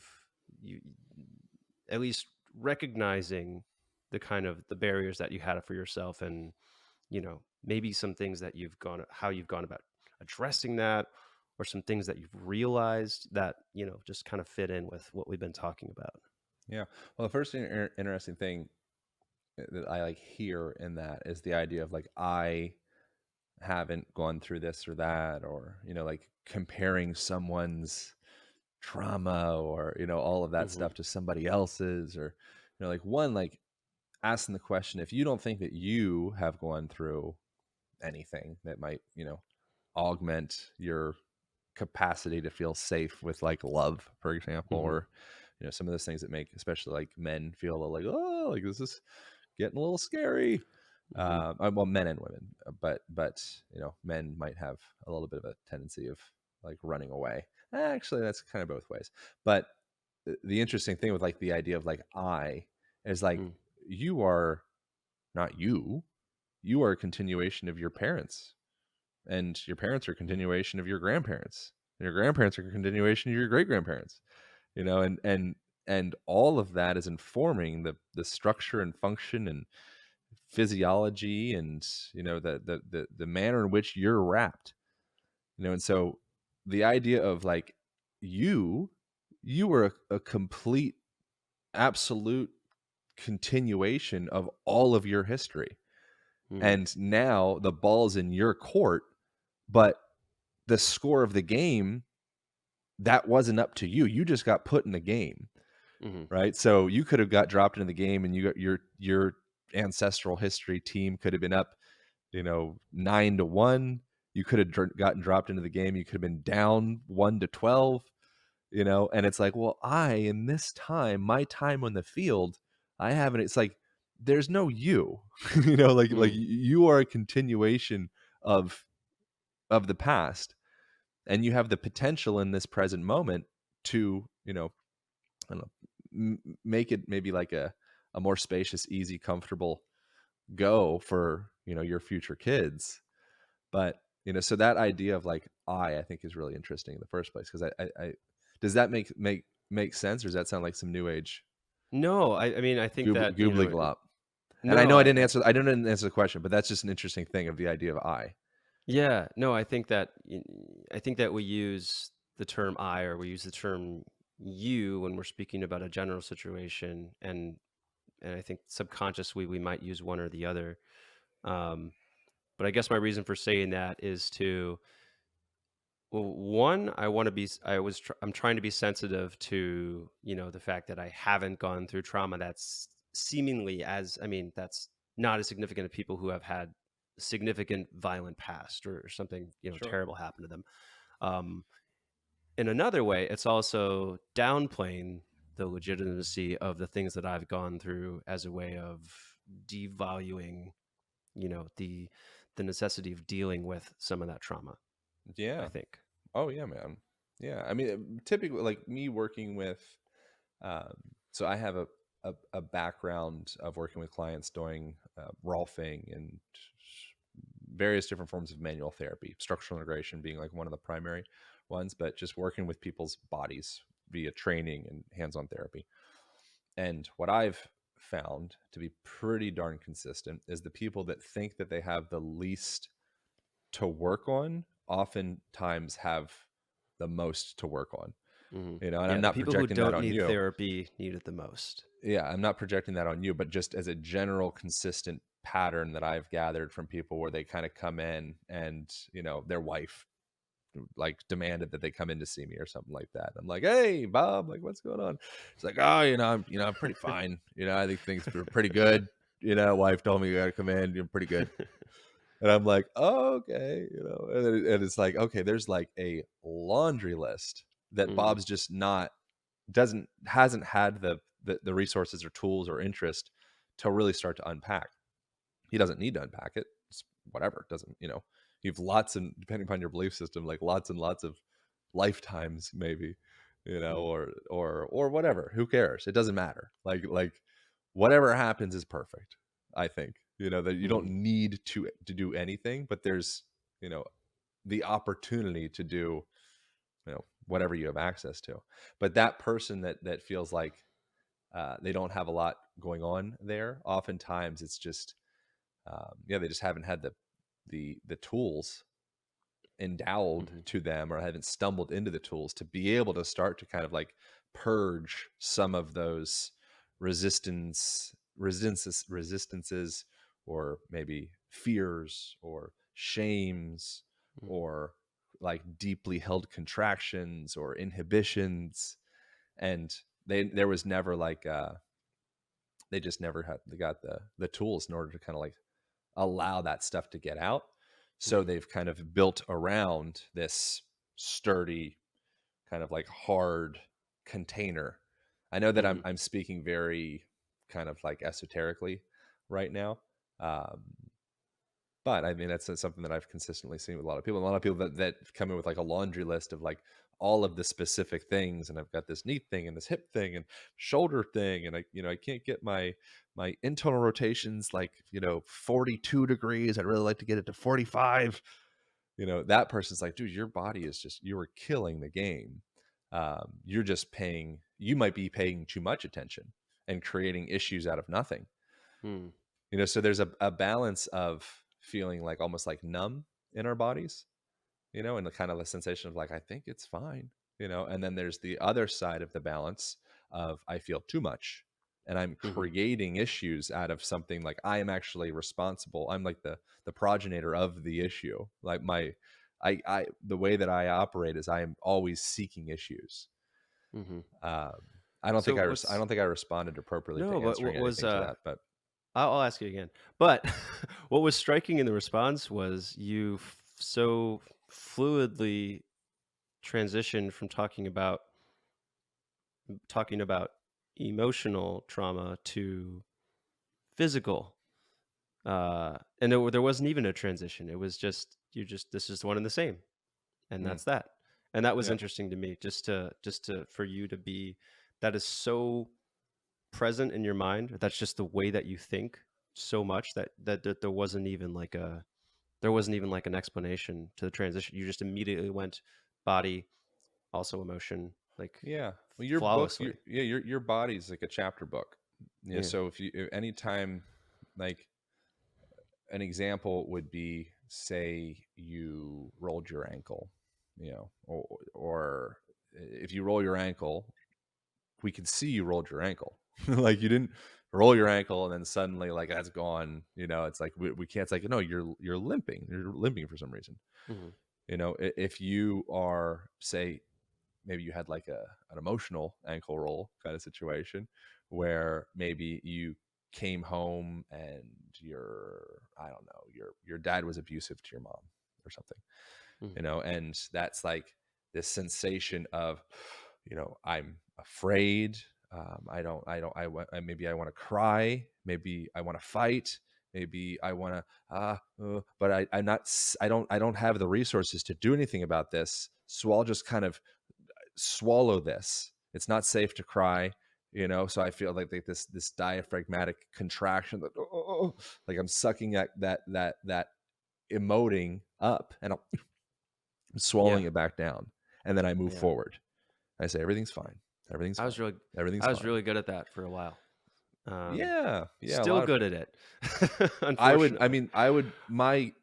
at least recognizing the kind of the barriers that you had for yourself, and maybe some things that how you've gone about addressing that, or some things that you've realized that just kind of fit in with what we've been talking about. Yeah. Well, the first interesting thing that I like hear in that is the idea of like, I haven't gone through this or that, or, like comparing someone's trauma or, all of that Hmm. stuff to somebody else's, or, like one, like asking the question, if you don't think that you have gone through anything that might, augment your capacity to feel safe with like love, for example, Hmm. or, some of those things that make especially like men feel a little like, oh, like this is getting a little scary. Hmm. Well, men and women, but men might have a little bit of a tendency of like running away. Actually, that's kind of both ways. But the interesting thing with like the idea of like I is like, Hmm. you are not you. You are a continuation of your parents, and your parents are a continuation of your grandparents, and your grandparents are a continuation of your great grandparents. And all of that is informing the structure and function and physiology, and the manner in which you're wrapped. And so the idea of like, you you were a complete, absolute continuation of all of your history, Hmm. and now the ball's in your court, but the score of the game, that wasn't up to you. You just got put in the game, Hmm. right? So you could have got dropped into the game, and you got your ancestral history team could have been up, 9-1. You could have gotten dropped into the game. You could have been down 1-12. And it's like, well, in this time, my time on the field, I haven't. It's like, there's no you, like Hmm. you are a continuation of the past, and you have the potential in this present moment to, I don't know, make it maybe like a more spacious, easy, comfortable go for, your future kids. But, so that idea of like, I think is really interesting in the first place, because I does that make sense, or does that sound like some new age No, I mean, I think that, goobly glop? And I no, know I didn't answer the question, but that's just an interesting thing of the idea of I. yeah, no, I think that we use the term I, or we use the term you when we're speaking about a general situation, and I think subconsciously we might use one or the other. Um, but I guess my reason for saying that is to, well, one, I want to be, I'm trying to be sensitive to, the fact that I haven't gone through trauma that's seemingly I mean, that's not as significant to people who have had significant violent past, or something, Sure. terrible happen to them. Um, in another way, it's also downplaying the legitimacy of the things that I've gone through as a way of devaluing, the necessity of dealing with some of that trauma, I Yeah. think. Oh yeah, man. Yeah, I mean, typically, like me working with, um, so I have a background of working with clients doing rolfing and various different forms of manual therapy, structural integration being like one of the primary ones, but just working with people's bodies via training and hands-on therapy. And what I've found to be pretty darn consistent is the people that think that they have the least to work on oftentimes have the most to work on. Mhm. You know, and I'm Yeah, the not people who projecting that don't on need you. therapy need it the most. Yeah, I'm not projecting that on you, but just as a general consistent pattern that I've gathered from people where they kind of come in and, their wife like demanded that they come in to see me or something like that. I'm like, "Hey, Bob, like what's going on?" It's like, "Oh, I'm pretty fine. I think things are pretty good. Wife told me you got to come in. You're pretty good." And I'm like, "Oh, okay." And it's like, okay, there's like a laundry list that Mhm, Bob's just not doesn't hasn't had the resources or tools or interest to really start to unpack. He doesn't need to unpack it. It's whatever. It doesn't, you've lots and depending upon your belief system, like lots and lots of lifetimes maybe, mhm, or whatever. Who cares? It doesn't matter. Like whatever happens is perfect, I think. That you don't mhm, need to do anything, but there's, you know, the opportunity to do, whatever you have access to. But that person that feels like they don't have a lot going on there, oftentimes it's just yeah, they just haven't had the tools endowed mhm, to them or haven't stumbled into the tools to be able to start to kind of like purge some of those resistances or maybe fears or shames mhm, or like deeply held contractions or inhibitions. And there was never like they just never had they got the tools in order to kind of like allow that stuff to get out. So mhm, they've kind of built around this sturdy, kind of like hard container. I know that I'm mhm, I'm speaking very kind of like esoterically right now. Um, but I mean, that's something that I've consistently seen with a lot of people. A lot of people that come in with like a laundry list of like all of the specific things, and I've got this knee thing and this hip thing and shoulder thing, and I can't get my internal rotations like 42 degrees. I'd really like to get it to 45. That person's like, dude, your body is just you are killing the game. You're just paying. You might be paying too much attention and creating issues out of nothing. mhm, So there's a balance of feeling like almost like numb in our bodies, and the kind of a sensation of like, I think it's fine, and then there's the other side of the balance of I feel too much and I'm mhm. creating issues out of something like I am actually responsible. I'm like the progenitor of the issue. Like the way that I operate is I am always seeking issues. Mhm. Um, I don't think So I what's don't think I responded appropriately to no, but answering what was, anything to that, but I'll ask you again. But what was striking in the response was you so fluidly transitioned from talking about emotional trauma to physical, and there wasn't even a transition. It was just this is one and the same, and mm, that's that. And that was yeah. interesting to me, just to for you to be that is so present in your mind. That's just the way that you think so much that there wasn't even like an explanation to the transition. You just immediately went body, also emotion, like Yeah. Well, your book, flawlessly. your body's like a chapter book. Yeah. Yeah. So if anytime, like an example would be, say you rolled your ankle, or if you roll your ankle, we can see you rolled your ankle. Like you didn't roll your ankle and then suddenly like that's gone. It's like we can't. It's like no, you're limping. You're limping for some reason. Hmm. If you are say maybe you had like an emotional ankle roll kind of situation where maybe you came home and I don't know, your dad was abusive to your mom or something, Hmm. and that's like this sensation of, I'm afraid. Maybe I want to cry. Maybe I want to fight. Maybe I want to, but I don't have the resources to do anything about this. So I'll just kind of swallow this. It's not safe to cry, so I feel like this diaphragmatic contraction, like, oh, like I'm sucking that emoting up, and I'm Yeah. swallowing it back down, and then I move Yeah. forward. I say everything's fine, everything's I was fine, really everything's I was fine. really good at that for a while. Um, Yeah, a Still lot of good people. at it, unfortunately. I would, my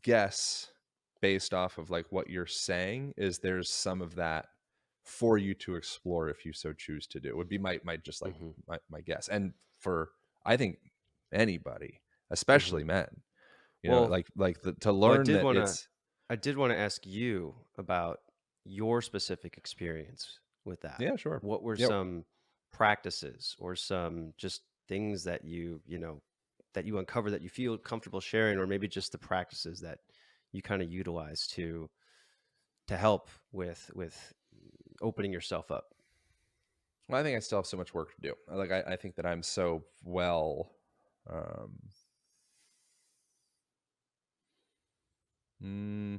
guess based off of like what you're saying is there's some of that for you to explore if you so choose to do. Would be my just like Mhm. my guess. And for, I think, anybody, Mhm. especially men, Well to well, learn that it's, I did wanna ask you about your specific experience with that. yeah, sure. What were Yep. some practices or some just things that that you uncover that you feel comfortable sharing, or maybe just the practices that you kinda utilize to help with opening yourself up? Well, I think I still have so much work to do. I think that I'm so well, um, mm,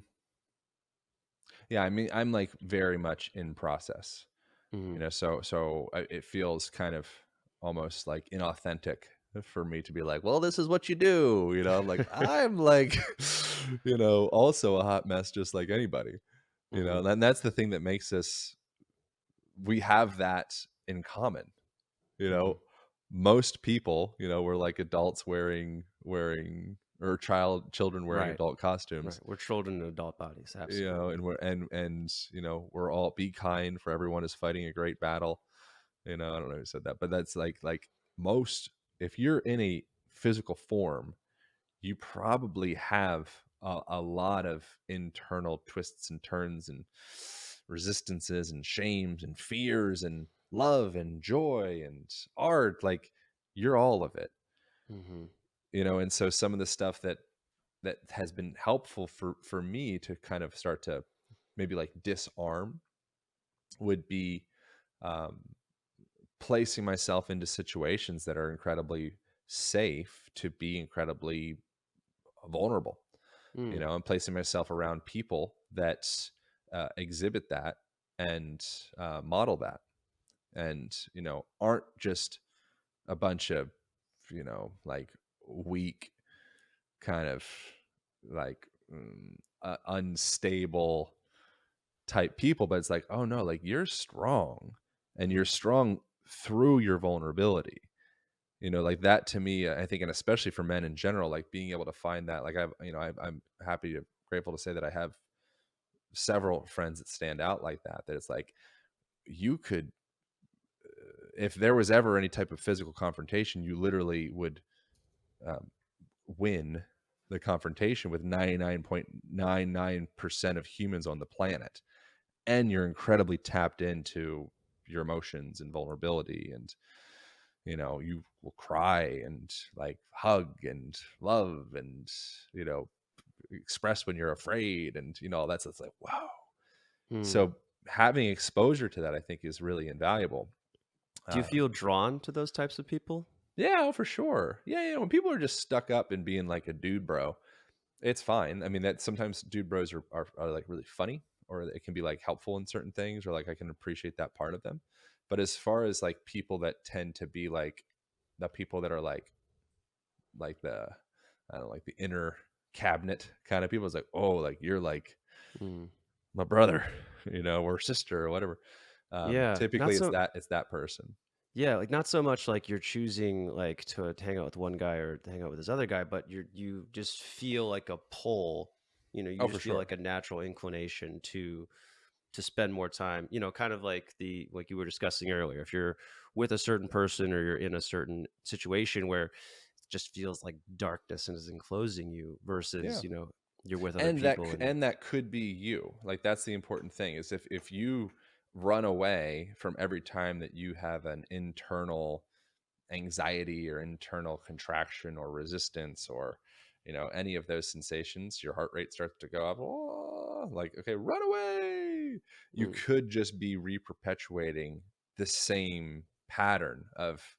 yeah, I mean, I'm like very much in process. Mhm. It feels kind of almost like inauthentic for me to be like, well, this is what you do, like I'm like also a hot mess just like anybody, Mhm. and that's the thing that makes us, we have that in common, you know Mhm. most people, we're like adults wearing, or children wearing Right. adult Right. costumes, We're children in adult bodies, absolutely. and we're all, be kind, for everyone is fighting a great battle. I don't know who said that, but that's like most, if you're in a physical form, you probably have a lot of internal twists and turns and resistances and shames and fears and love and joy and art. Like, you're all of it, Mhm. and so some of the stuff that has been helpful for me to kind of start to maybe like disarm would be, um, placing myself into situations that are incredibly safe to be incredibly vulnerable, Mm. and placing myself around people that exhibit that and model that, and aren't just a bunch of like weak, kind of like, unstable type people, but it's like, oh no, like you're strong, and you're Mhm. strong through your vulnerability, like that to me, I think, and especially for men in general, like being able to find that, like I'm happy to, grateful to say that I have several friends that stand out like that, that it's like, you could, if there was ever any type of physical confrontation, you literally would, um, win the confrontation with 99.99% of humans on the planet, and you're incredibly tapped into your emotions and vulnerability, and you will cry and like hug and love and you know express when you're afraid, and that's, it's like, wow. Mm. So having exposure to that, I think, is really invaluable. Do you um, feel drawn to those types of people? yeah, oh, for sure. Yeah, when people are just stuck up and being like a dude bro, it's fine. I mean, that sometimes dude bros are like really funny, or it can be like helpful in certain things, or like I can appreciate that part of them. But as far as like people that tend to be like the people that are like the, I don't know, like the inner cabinet kind of people, it's like, oh, like you're like Mm. my brother, or sister or whatever. Yeah, not Typically so it's that person. yeah, like, not so much like you're choosing, like, to hang out with one guy or to hang out with this other guy, but you just feel like a pull, you Oh, for just feel sure. like a natural inclination to spend more time, kind of like you were discussing earlier. If you're with a certain person or you're in a certain situation where it just feels like darkness and is enclosing you versus, Yeah. you're with other And people and that could be you. Like, that's the important thing, is if you run away from every time that you have an internal anxiety or internal contraction or resistance, or any of those sensations, your heart rate starts to go up, "Oh," like, okay, run away. You mm, could just be reperpetuating the same pattern of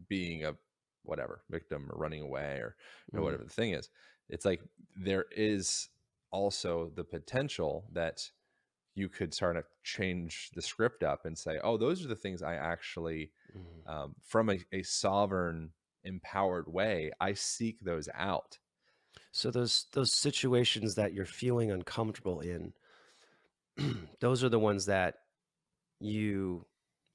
being a whatever victim, or running away, or mm, whatever the thing is. It's like, there is also the potential that you could sort of change the script up and say, oh, those are the things I actually, Mhm. from a sovereign, empowered way, I seek those out. So those situations that you're feeling uncomfortable in, those are the ones that you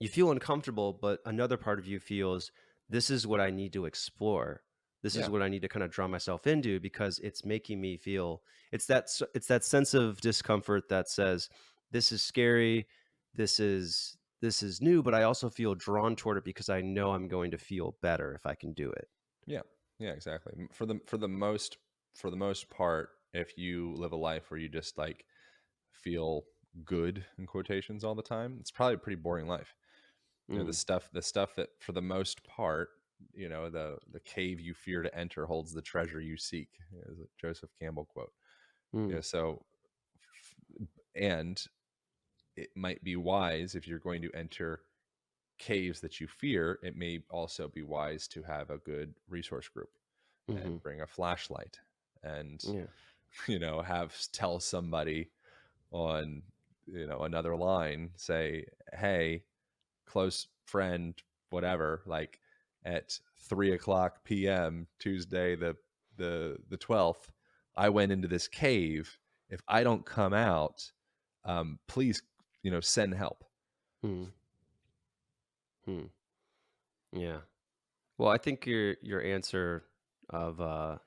you feel uncomfortable, but another part of you feels this is what I need to explore. This is Yeah. what I need to kind of draw myself into because it's making me feel it's that sense of discomfort that says this is scary, this is new, but I also feel drawn toward it because I know I'm going to feel better if I can do it. Yeah. Yeah, exactly. For the most part, if you live a life where you just like feel good in quotations all the time, it's probably a pretty boring life. Mm, The stuff that for the most part, the cave you fear to enter holds the treasure you seek, is a Joseph Campbell quote. mm, So and it might be wise, if you're going to enter caves that you fear, it may also be wise to have a good resource group mhm, and bring a flashlight and yeah, have tell somebody on another line, say, hey, close friend, whatever, like at 3 o'clock p.m. Tuesday the 12th, I went into this cave. If I don't come out, please, send help. mm, mm, yeah. Well, I think your answer of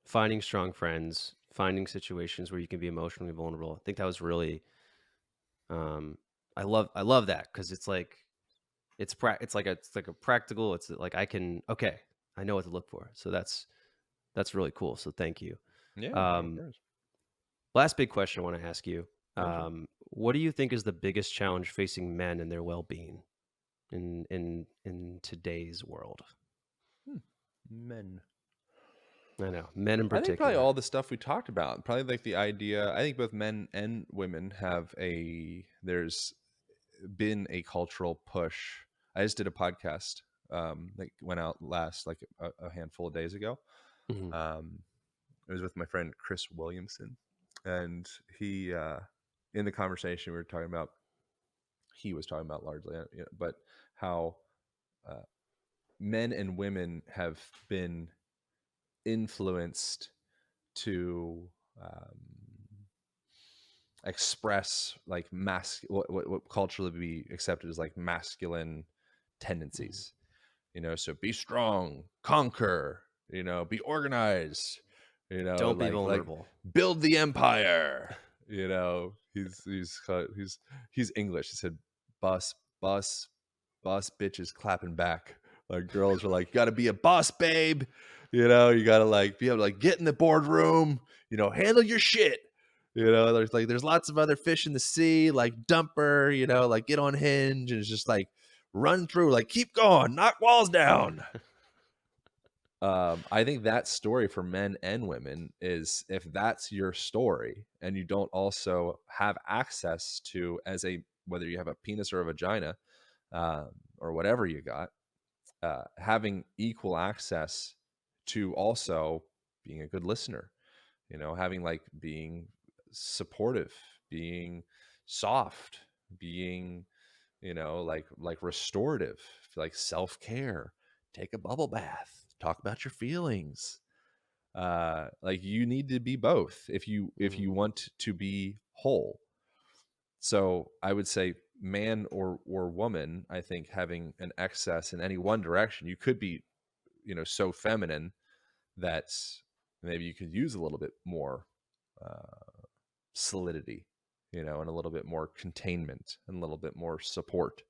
finding strong friends, finding situations where you can be emotionally vulnerable. I think that was really um I love that because it's like it's like a practical, it's like I can okay, I know what to look for. So that's really cool. So thank you. Yeah, no, of Um course. Last big question I want to ask you. Yeah, sure. What do you think is the biggest challenge facing men and their well-being in today's world? Hmm. Men. I know, men in I think probably particular. all the stuff we talked about. Probably like the idea. I think both men and women have a. There's been a cultural push. I just did a podcast that went out last like a handful of days ago. Mhm, Um, it was with my friend Chris Williamson, and he in the conversation we were talking about. He was talking about largely, but how uh, men and women have been influenced to express like what culturally would be accepted as like masculine mhm. tendencies. So be strong, conquer, be organized, Don't be like vulnerable. build the empire. He's English. He said, "Boss, boss, boss, bitches clapping back." Like girls are like, "Got to be a boss, babe." You got to like be able to like get in the boardroom. Handle your shit. There's lots of other fish in the sea, like dumper. Like get on hinge, and it's just like run through, like keep going, knock walls down. I think that story for men and women is, if that's your story and you don't also have access to, as a whether you have a penis or a vagina, or whatever you got, having equal access to also being a good listener, having like being supportive, being soft, being like restorative, like self-care, take a bubble bath, talk about your feelings. Like you need to be both if you Mhm, want to be whole. So I would say man or woman, I think having an excess in any one direction, you could be so feminine that maybe you could use a little bit more solidity, and a little bit more containment and a little bit more support.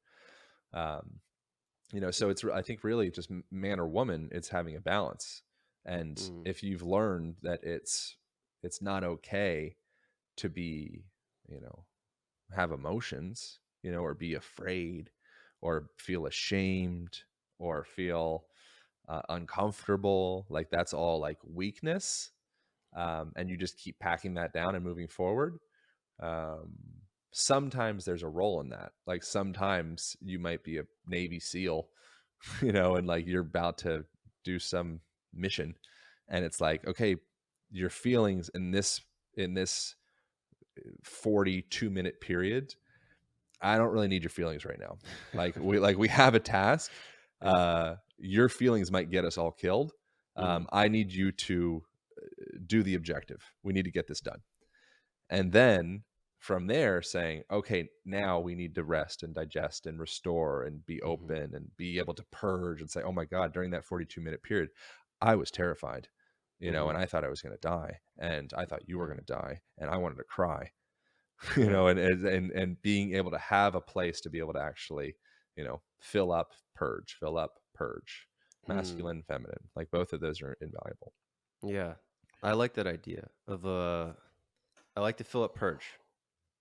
um, so I think really just man or woman, it's having a balance. And mhm, if you've learned that it's not okay to be, you know have emotions, or be afraid, or feel ashamed, or feel uncomfortable, like that's all like weakness, and you just keep packing that down and moving forward. um, Sometimes there's a role in that. Like sometimes you might be a Navy SEAL, and like you're about to do some mission, and it's like, okay, your feelings in this 42-minute period, I don't really need your feelings right now. We have a task. Yeah. Your feelings might get us all killed. Mhm. I need you to do the objective. We need to get this done. And then from there saying, okay, now we need to rest and digest and restore and be Mhm. open and be able to purge and say, oh my God, during that 42-minute period, I was terrified, and Mhm. I thought I was going to die, and I thought you were Mhm. going to die, and I wanted to cry, Yeah. and being able to have a place to be able to actually, fill up, purge, Mm. masculine, feminine, like both of those are invaluable. Yeah. I like that idea of I like to fill up purge.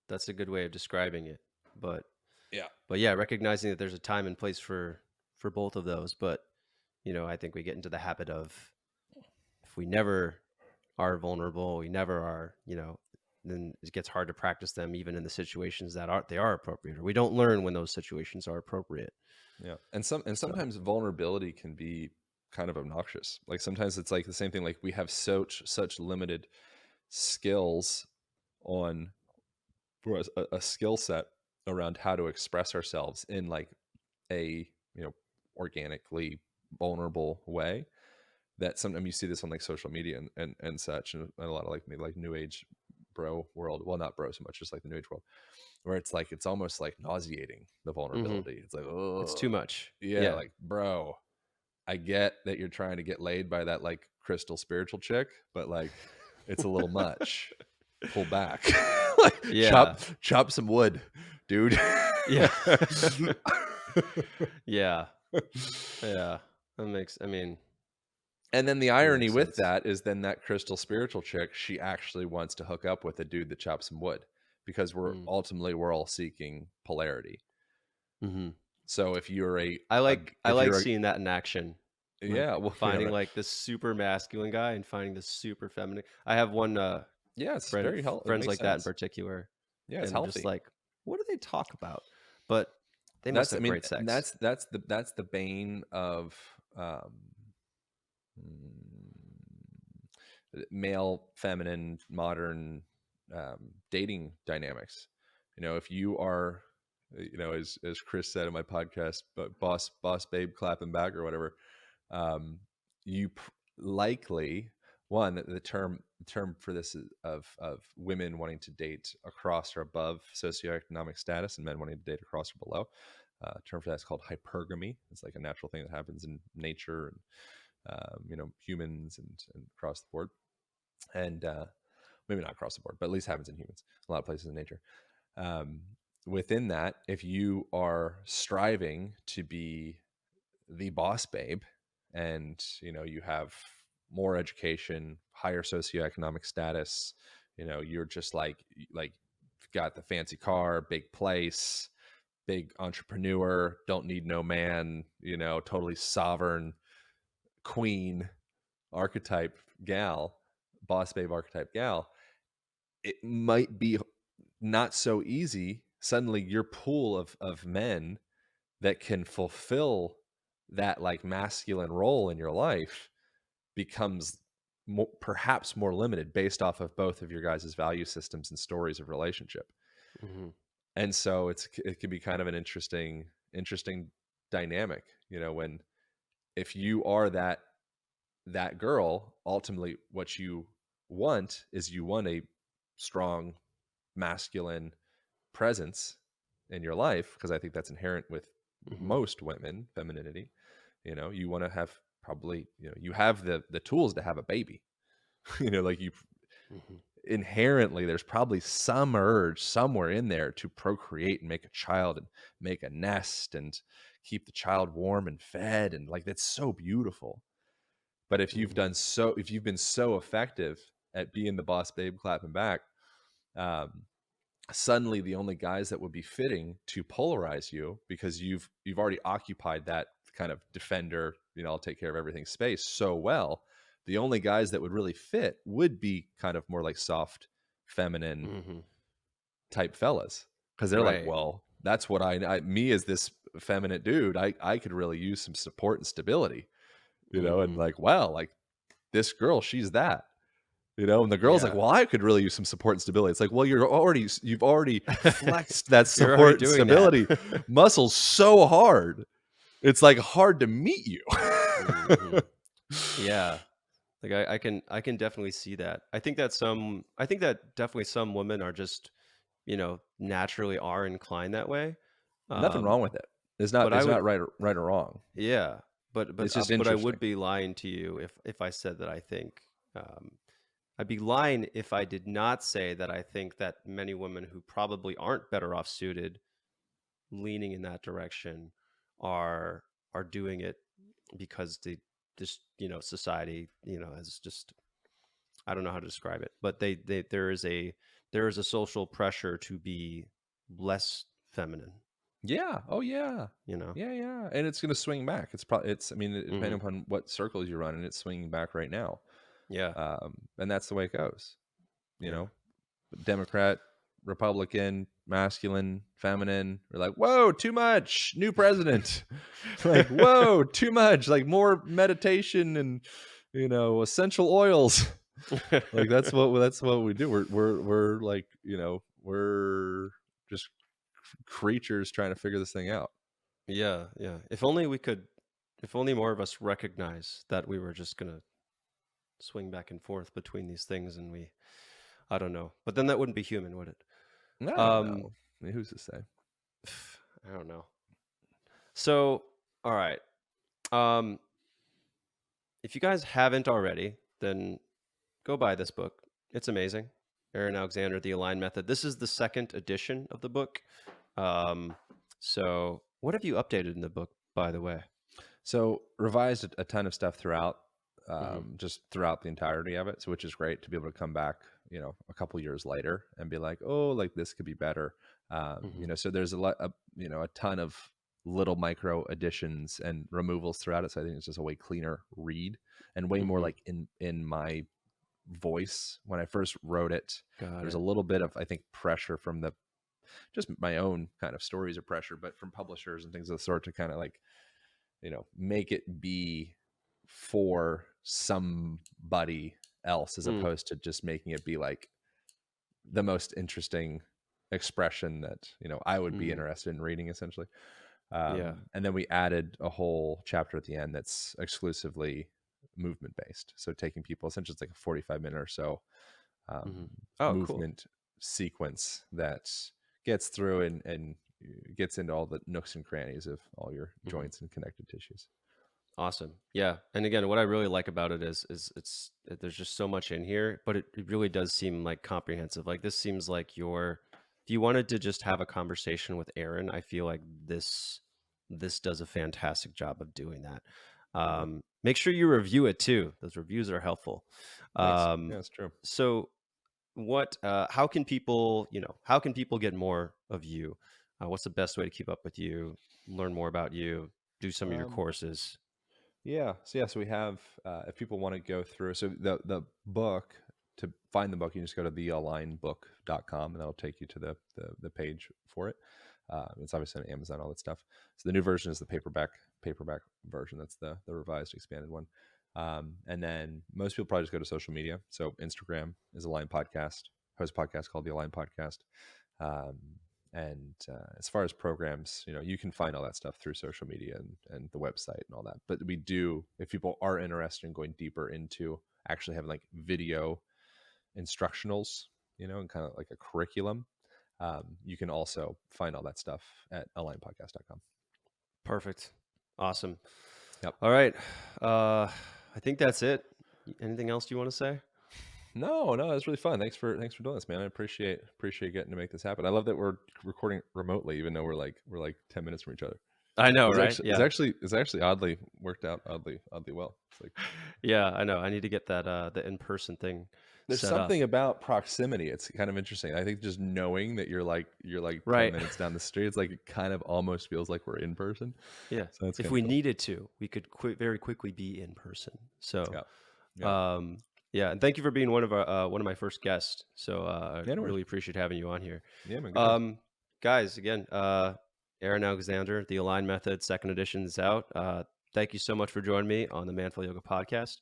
That's a good way of describing it. But Yeah. yeah, recognizing that there's a time and place for both of those. But I think we get into the habit of, if we never are vulnerable, we never are, then it gets hard to practice them even in the situations that are appropriate. Or we don't learn when those situations are appropriate. Yeah. And So, sometimes vulnerability can be kind of obnoxious. Like sometimes it's like the same thing, like we have such limited skills on, or a skill set around how to express ourselves in like a, organically vulnerable way, that sometimes you see this on like social media and such, and a lot of like maybe like new age bro world. Well, not bro so much, just like the new age world, where it's like it's almost like nauseating, the mhm, vulnerability. It's like, it's oh too much. yeah, Yeah. like bro, I get that you're trying to get laid by that like crystal spiritual chick, but like it's a little much. Pull back. Like Yeah. chop some wood, dude. Yeah. Yeah. Yeah. I mean, And then the it irony makes with sense. that is then that crystal spiritual chick, she actually wants to hook up with a dude that chops some wood, because Mm. we're all seeking polarity. Mhm. So I if like you're a seeing that in action. yeah, Like well, yeah, finding right. like this super masculine guy and finding this super feminine. I have one Yeah, it's friend very healthy. It friends makes like that in sense. particular, Yeah, it's and I'm just healthy. like, what do they talk about? But they must That's I have mean, great sex. that's the bane of um male, feminine, modern dating dynamics. If you are, as Chris said in my podcast, but boss babe clapping back or whatever, um, you likely, one, the term for this is of women wanting to date across or above socioeconomic status, and men wanting to date across or below. Term for that is called hypergamy. It's like a natural thing that happens in nature and humans and across the board, and maybe not across the board, but at least happens in humans, a lot of places in nature. Um, Within that, if you are striving to be the boss babe, and you have more education, higher socioeconomic status, you're just like got the fancy car, big place, big entrepreneur, don't need no man, totally sovereign queen archetype gal, boss babe archetype gal, it might be not so easy. Suddenly your pool of men that can fulfill that like masculine role in your life becomes perhaps more limited, based off of both of your guys' value systems and stories of relationship. Mhm. And so it can be kind of an interesting dynamic, when, if you are that girl, ultimately what you want is, you want a strong masculine presence in your life, because I think that's inherent with Mhm. most women, femininity. You want to have, probably, you have the tools to have a baby. Like you, Mhm. inherently, there's probably some urge somewhere in there to procreate and make a child and make a nest and keep the child warm and fed, and like that's so beautiful. But Mhm. if you've been so effective at being the boss babe clapping back, um, suddenly the only guys that would be fitting to polarize you, because you've already occupied that kind of defender, I'll take care of everything space so well, the only guys that would really fit would be kind of more like soft, feminine Mhm. type fellas, because they're like, Right. well, that's what me as this effeminate dude, I could really use some support and stability, and Mhm. like, wow, like this girl, she's that. And the girl's like, Yeah. "Well, I could really use some support and stability." It's like, "Well, you've already flexed that You're already support and doing that. stability muscle so hard. It's, like, hard to meet you." Mhm. Yeah. Like I can definitely see that. I think that definitely some women are just, naturally are inclined that way. Nothing Um, wrong with it. It's but not I it's would not right or wrong. yeah, but It's but uh, just but I would interesting. be lying to you if I said that I think I'd be lying if I did not say that I think that many women who probably aren't better off suited leaning in that direction are are doing it because they just, society, has just I don't know how to describe it, but they there is a social pressure to be less feminine, Yeah. Oh, yeah. you know. Yeah, yeah, and it's gonna swing back. I mean, depending Hmm. upon what circles you run, and it's swinging back right now. Yeah, And that's the way it goes, you yeah, know? Democrat, Republican, masculine, feminine. We're like, whoa, too much. New president. Like, whoa, too much. Like more meditation and essential oils. Like that's what we do. We're like, we're just creatures trying to figure this thing out. yeah, yeah. If only more of us recognize that we were just gonna swing back and forth between these things, and I don't know, but then that wouldn't be human, would it? I don't Um, know. I mean, who's to say? I don't know. So, all right. Um, if you guys haven't already, then go buy this book. It's amazing. Aaron Alexander, The Align Method. This is the second edition of the book. Um, so what have you updated in the book, by the way? So revised a ton of stuff throughout, Hmm. just throughout the entirety of it. So which is great to be able to come back, a couple years later and be like, oh, like this could be better. Hmm. So there's a ton of little micro additions and removals throughout it. So I think it's just a way cleaner read and way more Hmm. like in my voice. When I first wrote it, Got there was a it. little bit of, I think, pressure from the just my own kind of stories of pressure, but from publishers and things of the sort to kind of like make it be for somebody else as Mm, opposed to just making it be like the most interesting expression that I would be mm, interested in reading essentially. yeah. And then we added a whole chapter at the end that's exclusively movement based, so taking people essentially it's like a 45-minute or so um, Hmm. Oh, cool. movement sequence that gets through and gets into all the nooks and crannies of all your Hmm. joints and connective tissues. Awesome. Yeah. And again, what I really like about it is there's just so much in here, but it really does seem like comprehensive. Like this seems like if you wanted to just have a conversation with Aaron, I feel like this does a fantastic job of doing that. Yeah. Make sure you review it too. Those reviews are helpful. Thanks. Um, Yeah, it's true. so how can people get more of you? What's the best way to keep up with you, learn more about you, do some of your Um, courses? so we have if people want to go through so the book to find the book you just go to thealignbook.com and that'll take you to the page for it. It's obviously on Amazon, all that stuff. So the new version is the paperback version. That's the revised expanded one. And then most people probably just go to social media. So Instagram is Align Podcast, host a podcast called the Align Podcast. Um, and as far as programs, you can find all that stuff through social media and the website and all that. But we do, if people are interested in going deeper into actually having like video instructionals, and kind of like a curriculum, you can also find all that stuff at alignpodcast.com. Perfect. Awesome. Yep. All right. I think that's it. Anything else you want to say? No, no, it's really fun. Thanks for doing this, man. I appreciate getting to make this happen. I love that we're recording remotely, even though we're like 10 minutes from each other. I know, It's right? actually it's Yeah. actually it's actually oddly worked out oddly well. It's like Yeah, I know. I need to get that the in-person thing there's set up. something about proximity. It's kind of interesting. I think just knowing that you're like 10 Right. minutes down the street, it's like it kind of almost feels like we're in person. Yeah. So that's If kind of we cool. needed to, we could very quickly be in person. So, Yeah. Yeah. um, yeah, and thank you for being one of my first guests. So, I Yeah, no worries. really appreciate having you on here. Yeah, man. Good times. Um, guys, again, Aaron Alexander, The Align Method, second edition is out. Thank you so much for joining me on the Manful Yoga podcast.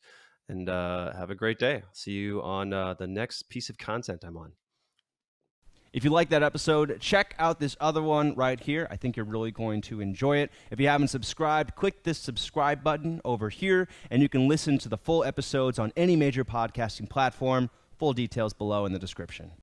and have a great day. See you on the next piece of content I'm on. If you like that episode, check out this other one right here. I think you're really going to enjoy it. If you haven't subscribed, click this subscribe button over here, and you can listen to the full episodes on any major podcasting platform. Full details below in the description.